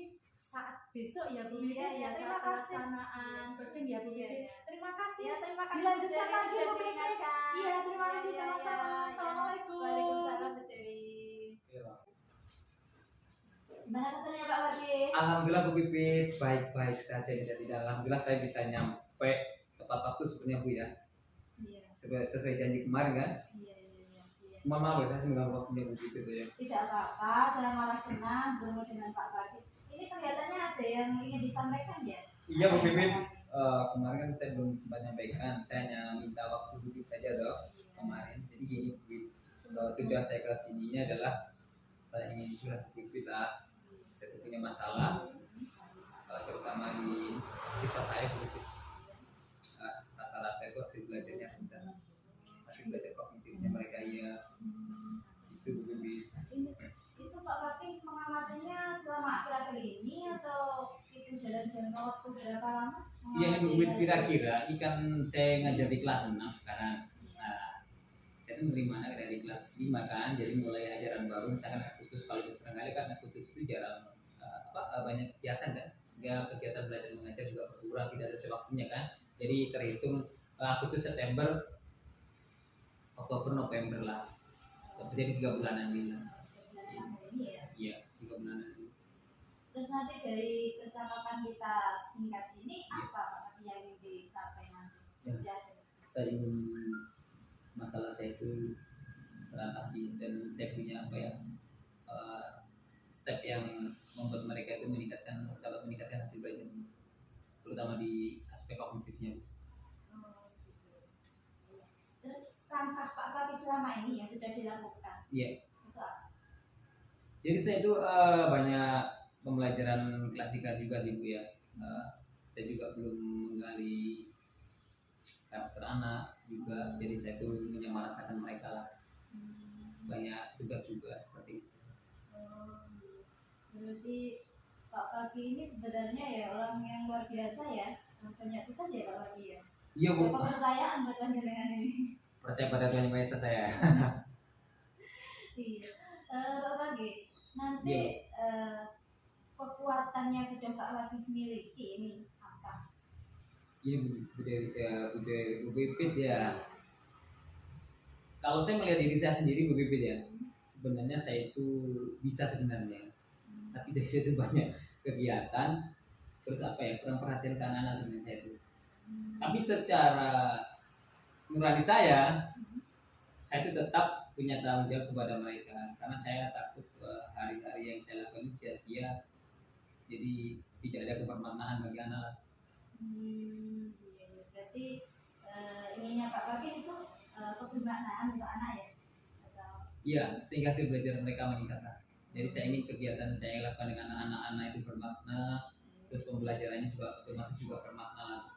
saat besok ya Bu Pipit. Iya, Terima saat kasih pelaksanaan. coaching ya Bu Iya, Pipit. iya. Terima kasih. Ya, terima kasih Dilanjutkan Bu Dewi lagi sudah Bu Pipit. diingatkan. Iya, terima kasih Iya, sama-sama. iya. Assalamualaikum. Waalaikumsalam Bu Dewi. Iya. Gimana katanya Pak Wadi? Alhamdulillah Bu Pipit, baik-baik saja ya. Tidak, alhamdulillah saya bisa nyampe tepat waktu sebenarnya Bu ya. Iya, Sesuai janji kemarin kan. iya. Mohon maaf ya, saya mengganggu waktunya Bu Pipit ya. Tidak apa-apa, saya malah senang bertemu dengan Pak Wadi. Ini kelihatannya ada yang ingin disampaikan ya? Iya Bu Pipit, kemarin kan saya belum sempat nyampaikan, saya hanya minta waktu Bu Pipit saja dong kemarin. Jadi gini Bu Pipit, tujuan saya ke sini adalah saya ingin curhat Bu Pipit lah. Saya tuh punya masalah, terutama di siswa saya Bu Pipit. Rata-rata itu hasil belajarnya rendah, hasil belajar kognitifnya mereka ya itu Bu Pipit. Itu Pak Wadi mengamatinya selama akhir-akhir ini atau itu jalan-jalan waktu berapa lama? Iya Bu Pipit, kira-kira ikan saya ngajar di kelas 6 sekarang. Nah, saya tuh menerima anak dari kelas 5 kan, jadi mulai ajaran baru misalkan Agustus, kalau barangkali kan Agustus itu jarang banyak kegiatan kan, sehingga kegiatan belajar mengajar juga berkurang, tidak sesuai waktunya kan. Jadi terhitung Agustus, September, Oktober, November lah. Jadi 3 bulanan ini. Ini ya. Iya, 3 bulanan ini. Terus nanti dari percakapan kita singkat ini apa Pak Wadi yang ingin dicapai nanti? Ya. Saya ingin masalah saya itu teratasi dan saya punya apa ya, step yang membuat mereka itu dapat meningkatkan hasil belajar, terutama di aspek kognitifnya. Oh, gitu. Terus langkah Pak Wadi selama ini yang sudah dilakukan Iya. itu apa? Jadi saya itu banyak pembelajaran klasikal juga sih Bu ya. Saya juga belum menggali karakter anak juga, jadi saya tuh menyamaratakan mereka lah. Banyak tugas juga seperti itu. Oh, berarti Pak Wadi ini sebenarnya ya orang yang luar biasa ya, banyak tugas ya Pak Wadi ya. Iya Bu, Ada kepercayaan buat dengan ini. percaya pada Tuhan Yang Maha Esa saya. Iya. Pak Wadi, nanti Iya. kekuatan yang sudah Pak Wadi miliki ini apa? Ini Bu Pipit ya. Kalau saya melihat diri saya sendiri Bu Pipit ya, sebenarnya saya itu bisa sebenarnya, tapi dari saya itu banyak kegiatan, terus apa ya, kurang perhatian ke anak-anak sebenarnya saya itu. Tapi secara nurani saya itu tetap punya tanggung jawab kepada mereka, karena saya takut hari-hari yang saya lakukan itu sia-sia, jadi tidak ada kebermanfaatan bagi anak. Iya, iya. Berarti ininya Pak Wadi itu kebermanfaatan untuk anak ya? Atau Iya, sehingga hasil belajar mereka meningkat. Jadi saya ingin kegiatan saya lakukan dengan anak-anak itu bermakna, terus pembelajarannya juga otomatis juga bermakna.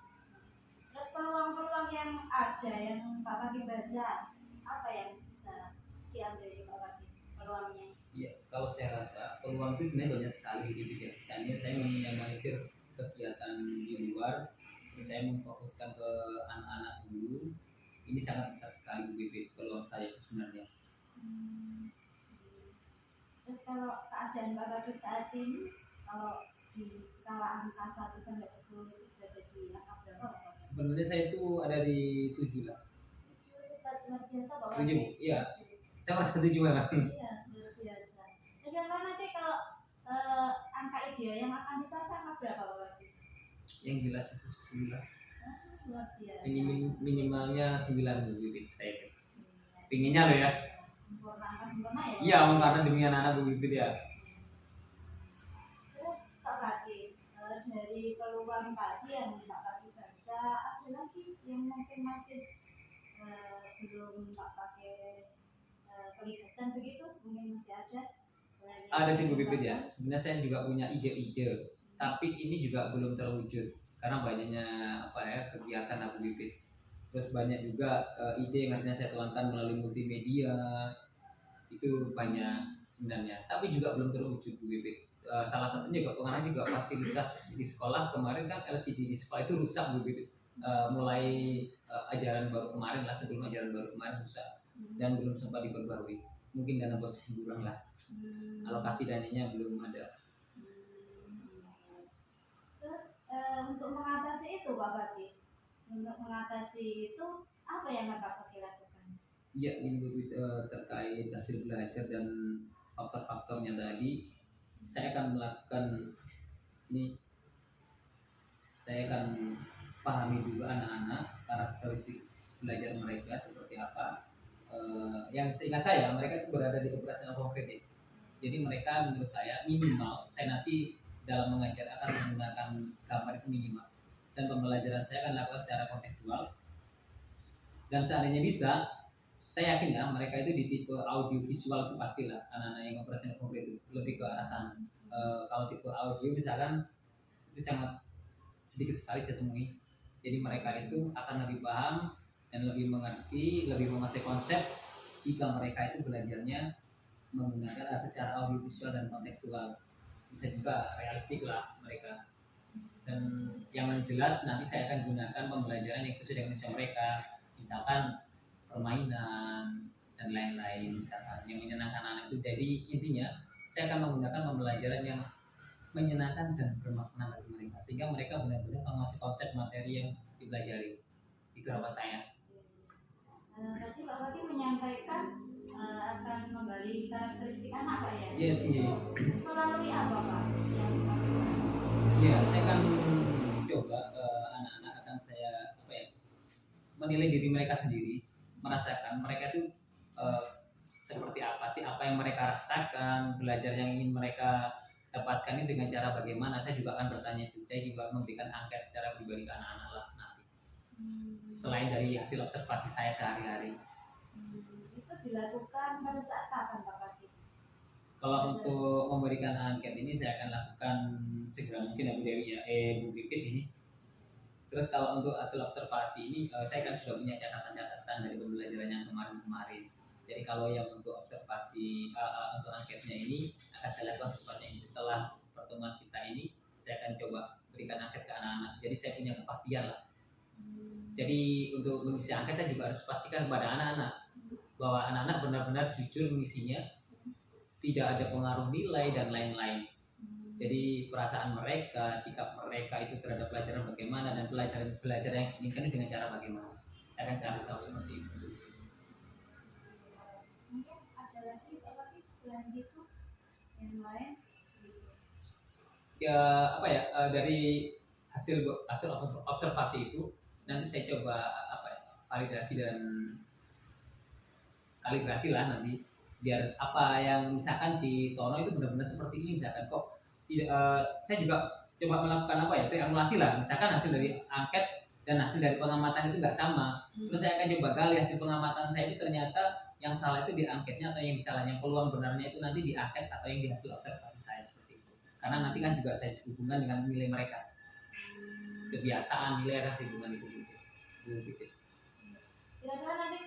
terus peluang-peluang yang ada yang Pak Wadi baca apa yang bisa diambil dari Pak Wadi peluangnya? Iya, kalau saya rasa peluang itu sebenarnya banyak sekali gitu ya. Misalnya saya meminimalisir kegiatan di luar, terus saya memfokuskan ke anak-anak dulu. Ini sangat besar sekali bibit peluang saya itu sebenarnya. Terus kalau keadaan Pak Wadi saat ini, kalau di skala angka 1 sampai 10 itu berada di angka berapa Pak? Sebenarnya saya itu ada di 7 lah. Luar biasa Pak 7, Wadi. iya. Saya merasa 7 memang. Iya, luar biasa. Kira-kira nanti kalau angka ideal yang akan dicapai angka berapa Pak Wadi? Yang jelas itu 10 lah. Luar biasa. Minimalnya 9 bibit saya. Iya. Pinginnya loh ya. Sempurna, angka sempurna ya Pak Iya, Wadi? karena demi anak-anak bibit ya. Terus Pak Wadi, dari peluang tadi yang Pak Wadi baca, ada lagi yang mungkin masih belum Pak pakai kelihatan begitu, mungkin masih ada. Ada sih Bu Pipit ya. Sebenarnya saya juga punya ide-ide, tapi ini juga belum terwujud karena banyaknya apa ya kegiatan Bu Pipit. Terus banyak juga ide yang harusnya saya tuangkan melalui multimedia itu banyak sebenarnya, tapi juga belum terwujud Bu Pipit. Salah satunya juga pengennya juga fasilitas di sekolah kemarin kan LCD di sekolah itu rusak Bu Pipit. Mulai ajaran baru kemarin lah, sebelum ajaran baru kemarin rusak dan belum sempat diperbarui. Mungkin dana bosnya kurang lah, alokasi dananya belum ada. Untuk mengatasi itu Pak Baki, untuk mengatasi itu apa yang Pak Baki lakukan? Iya, ini Bu Pipit, terkait hasil belajar dan faktor-faktornya tadi, saya akan melakukan ini. Saya akan pahami dulu anak-anak karakteristik belajar mereka seperti apa. Yang seingat saya mereka itu berada di operasional konkret ya. Jadi mereka menurut saya minimal saya nanti dalam mengajar akan menggunakan gambar itu minimal, dan pembelajaran saya akan lakukan secara kontekstual. Dan seandainya bisa, saya yakin ya mereka itu di tipe audio visual itu pastilah anak-anak yang operasional konkret itu lebih ke arah sana. Kalau tipe audio misalkan itu sangat sedikit sekali saya temui. Jadi mereka itu akan lebih paham dan lebih mengerti, lebih menguasai konsep jika mereka itu belajarnya menggunakan secara audiovisual dan kontekstual. Bisa juga realistik lah mereka. Dan yang jelas nanti saya akan gunakan pembelajaran yang sesuai dengan usia mereka. Misalkan permainan dan lain-lain misalkan yang menyenangkan anak itu. Jadi intinya saya akan menggunakan pembelajaran yang menyenangkan dan bermakna bagi mereka sehingga mereka benar-benar menguasai konsep materi yang dipelajari. Itu harapan saya. Tadi Pak Baki menyampaikan akan menggali karakteristik anak Pak ya? Yes, itu melalui apa Pak? Yang Pak Ya, saya akan coba anak-anak akan saya apa ya menilai diri mereka sendiri, merasakan mereka itu seperti apa sih, apa yang mereka rasakan, belajar yang ingin mereka dapatkan ini dengan cara bagaimana. Saya juga akan bertanya juga, saya juga memberikan angket secara pribadi ke anak-anak lah nanti. Selain dari hasil observasi saya sehari-hari. Itu dilakukan pada saat kapan Pak Baki? Kalau untuk memberikan angket ini saya akan lakukan segera mungkin ya Bu Dewi ya, Bu Pipit ini. Terus kalau untuk hasil observasi ini saya kan sudah punya catatan-catatan dari pembelajaran yang kemarin-kemarin. Jadi kalau yang untuk observasi untuk angketnya ini akan saya lakukan seperti ini. Setelah pertemuan kita ini saya akan coba berikan angket ke anak-anak. Jadi saya punya kepastian lah. Jadi untuk mengisi angket saya juga harus pastikan kepada anak-anak bahwa anak-anak benar-benar jujur mengisinya, tidak ada pengaruh nilai dan lain-lain. Jadi perasaan mereka, sikap mereka itu terhadap pelajaran bagaimana, dan pelajaran yang diinginkan dengan cara bagaimana. Saya akan cari tahu seperti itu. Mungkin ada lagi apa sih selain itu yang lain? Ya apa ya, dari hasil observasi itu nanti saya coba apa ya, validasi dan kalibrasi lah nanti, biar apa yang misalkan si Tono itu benar-benar seperti ini, misalkan kok tidak, saya juga coba melakukan apa ya, triangulasi lah, misalkan hasil dari angket dan hasil dari pengamatan itu nggak sama. Terus saya akan coba gali hasil pengamatan saya itu ternyata yang salah itu di angketnya atau yang salahnya, peluang benarnya itu nanti di angket atau yang di hasil observasi saya, seperti itu. Karena nanti kan juga saya hubungan dengan nilai mereka, kebiasaan nilai hasil hubungan itu gitu. Kira-kira nanti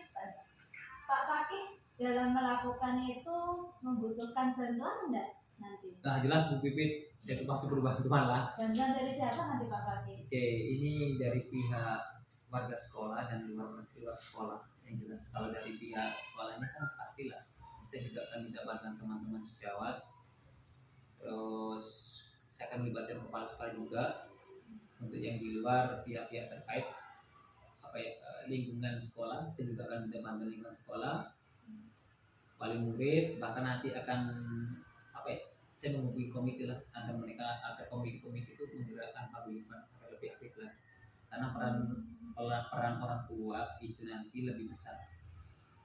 Pak Baki dalam melakukan itu membutuhkan bantuan enggak nanti? Nah jelas Bu Pipit, saya itu pasti berbantuan lah. Bantuan dari siapa nanti Pak Baki? Oke, ini dari pihak warga sekolah dan luar sekolah. Yang jelas kalau dari pihak sekolahnya kan pastilah saya juga akan minta bantuan teman-teman sejawat. Terus saya akan melibatkan kepala sekolah juga. Untuk yang di luar pihak-pihak terkait apa ya, lingkungan sekolah, saya juga akan minta bantuan lingkungan sekolah, wali murid, bahkan nanti akan apa ya, saya menghubungi komite lah agar mereka, agar komite itu menggerakkan paguyuban agar lebih aktif lagi, karena peran orang tua itu nanti lebih besar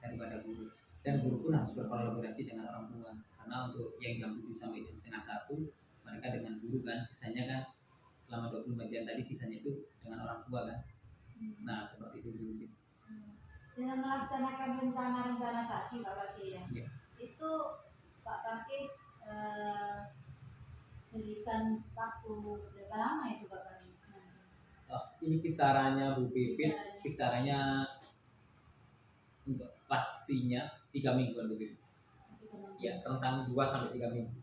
daripada guru, dan guru pun harus berkolaborasi dengan orang tua, karena untuk yang jam 7 sampai jam setengah 1 mereka dengan guru kan, sisanya kan selama 24 jam tadi sisanya itu dengan orang tua kan. Nah seperti itu dulu. Dengan melaksanakan rencana-rencana tadi Pak Baki ya, Iya. itu Pak Baki eh, berikan waktu berapa lama itu Pak Kaki? Ini kisarannya Bu Pipit, Kisarannya. kisarannya untuk pastinya 3 mingguan Bu Pipit. Ya, rentang 2 sampai 3 minggu.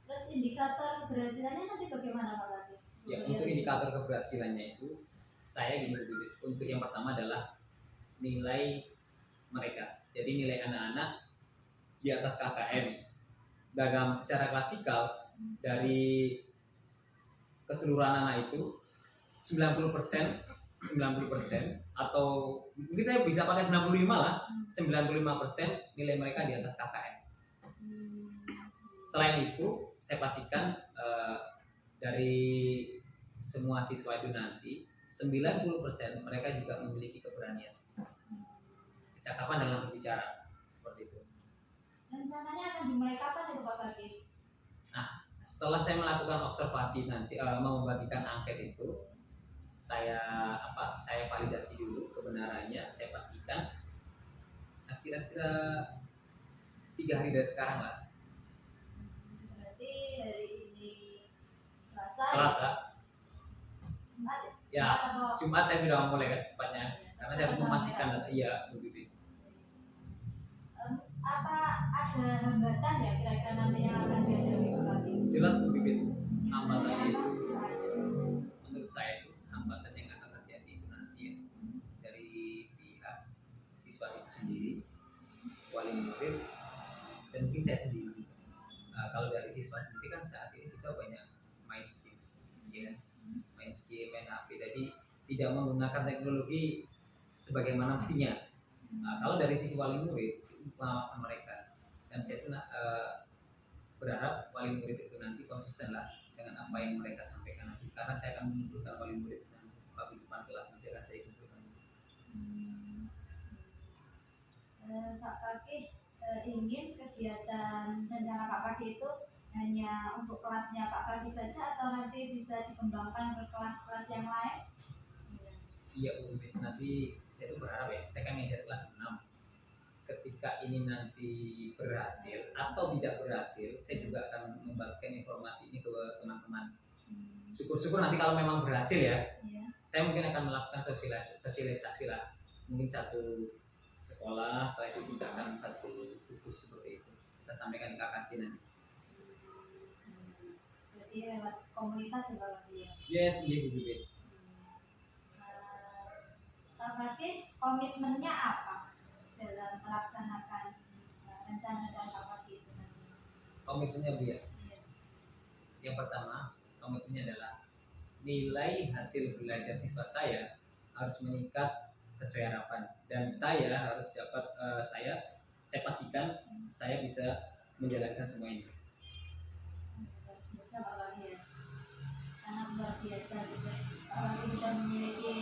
Terus indikator keberhasilannya nanti bagaimana Pak Kaki? Ya, untuk indikator keberhasilannya itu saya gini Bu Pipit. Untuk yang pertama adalah nilai mereka. Jadi nilai anak-anak di atas KKM. Dalam secara klasikal dari keseluruhan anak itu 90% atau mungkin saya bisa pakai 95 lah, 95% nilai mereka di atas KKM. Selain itu saya pastikan dari semua siswa itu nanti 90% mereka juga memiliki keberanian, kecakapan dalam berbicara, seperti itu. Rencananya akan dimulai kapan itu Pak Kaki? Setelah saya melakukan observasi nanti membagikan angket itu, saya validasi dulu kebenarannya, saya pastikan kira-kira 3 hari dari sekarang lah. Berarti hari ini Selasa. Jumat Ya, atau Jumat saya sudah memulai secepatnya karena saya harus memastikan data. Iya, Bu Bibi. apa ada hambatan ya kira-kira nanti yang akan dihadapi Pak Kaki? Jelas Bu Bibi, hambatannya itu menurut saya itu hambatan yang akan terjadi itu nanti ya, dari pihak siswa itu sendiri, wali murid, dan mungkin saya sendiri. Kalau dari siswa sendiri kan saat ini siswa banyak main game, ya, main HP, jadi tidak menggunakan teknologi sebagaimana mestinya. Kalau dari sisi wali murid itu pengawasan mereka, dan saya itu berharap wali murid itu nanti konsisten lah dengan apa yang mereka sampaikan nanti, karena saya akan mengumpulkan wali murid dan bagi depan kelas nanti akan saya kumpulkan. Pak Kaki ingin kegiatan rencana Pak Kaki itu hanya untuk kelasnya Pak Kaki saja atau nanti bisa dikembangkan ke kelas-kelas yang lain? Iya Bu, nanti saya tuh berharap ya, saya kan ngajar kelas 6. Ketika ini nanti berhasil atau tidak berhasil, saya juga akan membagikan informasi ini ke teman-teman. Syukur-syukur nanti kalau memang berhasil ya, saya mungkin akan melakukan sosialisasi lah. Mungkin satu sekolah, setelah itu kita akan satu gugus seperti itu. Kita sampaikan ke KKT nanti. Berarti lewat komunitas ya Pak Kaki ya? Yes, iya Bu Bibit. Pak Kaki komitmennya apa dalam melaksanakan rencana dan Pak Kaki itu nanti? Komitmennya Bu ya. Iya. Yang pertama, komitmennya adalah nilai hasil belajar siswa saya harus meningkat sesuai harapan, dan saya harus dapat saya pastikan saya bisa menjalankan semua ini. Luar biasa Pak Kaki ya, sangat luar biasa juga. Pak Kaki sudah memiliki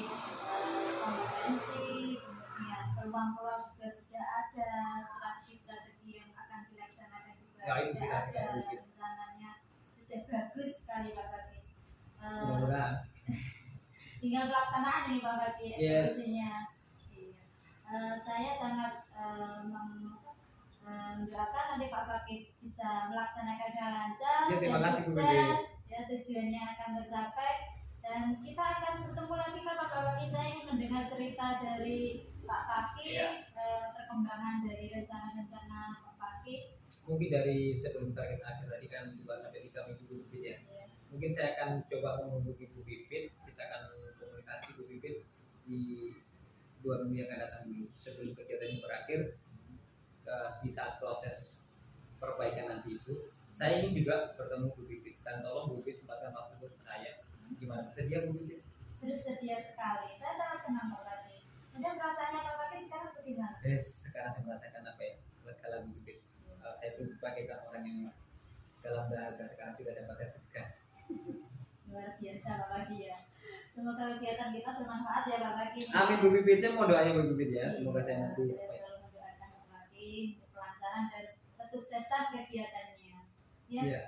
kompetensi, kemudian peluang-peluang juga sudah ada, strategi-strategi yang akan dilaksanakan juga Ya, itu sudah kita ada, bikin. rencananya sudah bagus sekali Pak Kaki. Mudah-mudahan. Tinggal pelaksanaan ini Pak Kaki, Yes. eksekusinya. Iya. Saya sangat mendoakan nanti Pak Kaki bisa melaksanakan dengan lancar Ya, terima dan kasih, Bu sukses, Bibi. ya tujuannya akan tercapai, dan kita akan bertemu lagi kan Pak Kaki. Saya ingin mendengar cerita dari Pak Kaki, Ya. perkembangan dari rencana-rencana Pak Kaki. Mungkin dari sebelum target akhir tadi kan 2 sampai 3 minggu Bu Bibit ya. Ya. Mungkin saya akan coba menghubungi Bu Bibit, kita akan komunikasi Bu Bibit di 2 minggu yang akan datang dulu sebelum kegiatan ini berakhir. Di saat proses perbaikan nanti itu, saya ingin juga bertemu Bu Bibit, dan tolong Bu Bibit sempatkan waktu untuk saya. Gimana, bersedia Bu Bibit? Bersedia sekali, saya sangat senang Pak Kaki. Kemudian perasaannya Pak Kaki sekarang bagaimana? Sekarang saya merasakan apa ya, lega Bu Bibit. Saya tuh bagaikan orang yang dalam dahaga sekarang tidak dapat tekan. Luar biasa Pak Kaki ya. Semoga kegiatan kita bermanfaat ya Pak Kaki. Amin Bu Bibit, saya mau doanya Bu Bibit ya, semoga Iya, saya nanti saya selalu mendoakan Pak Kaki untuk kelancaran dan kesuksesan kegiatannya. Ya, Iya.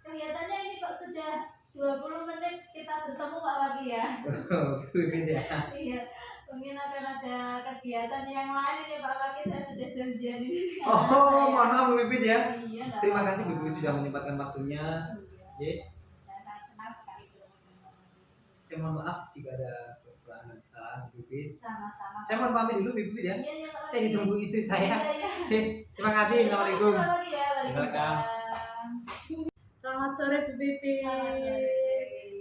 kelihatannya ini kok sudah 20 menit kita bertemu Pak lagi ya. Bu Pipit ya. Iya, mungkin akan ada kegiatan yang lain ini Pak Laki, saya sudah janjian ini. Oh, mohon maaf Bu Pipit ya. Iya, enggak Terima apa-apa. kasih Bu Pipit sudah menyempatkan waktunya. Iya. Ya. Saya sangat senang sekali bertemu dengan Saya mohon maaf jika ada kekurangan dan kesalahan Bu Pipit. sama-sama. Saya mohon pamit dulu Bu Pipit ya. Iya, iya, Pak Saya Laki. ditunggu istri saya. Iya, iya. Terima kasih. Assalamualaikum. Terima kasih, Pak Laki ya. Welcome. Selamat sore Bu Pipit. Selamat sore.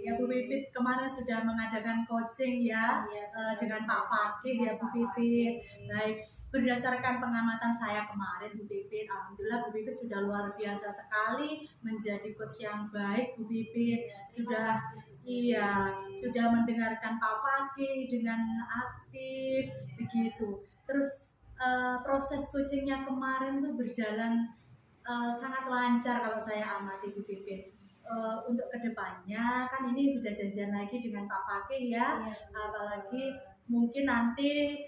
Ya Bu Pipit kemarin sudah mengadakan coaching ya Iya, dengan Pak Fakih ya Bu Pipit. Baik, berdasarkan pengamatan saya kemarin Bu Pipit, alhamdulillah Bu Pipit sudah luar biasa sekali menjadi coach yang baik Bu Pipit. Sudah sudah mendengarkan Pak Fakih dengan aktif begitu. Terus proses coachingnya kemarin tuh berjalan sangat lancar kalau saya amati Bu Pipit. Untuk kedepannya kan ini sudah janjian lagi dengan Pak Fakih ya, apalagi mungkin nanti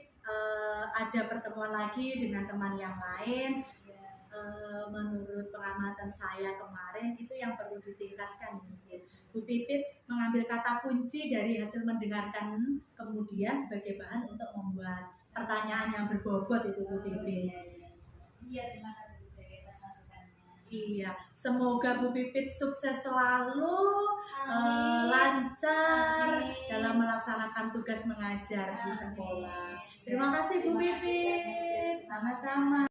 ada pertemuan lagi dengan teman yang lain. Menurut pengamatan saya kemarin itu yang perlu ditingkatkan mungkin. Bu Pipit mengambil kata kunci dari hasil mendengarkan kemudian sebagai bahan untuk membuat pertanyaan yang berbobot itu Bu Pipit. Iya, terima kasih Bu Dewi atas masukannya. Iya, semoga Bu Pipit sukses selalu, Amin. lancar Amin. dalam melaksanakan tugas mengajar di sekolah. Amin. Terima kasih Bu Terima kasih, Pipit, Bu. sama-sama.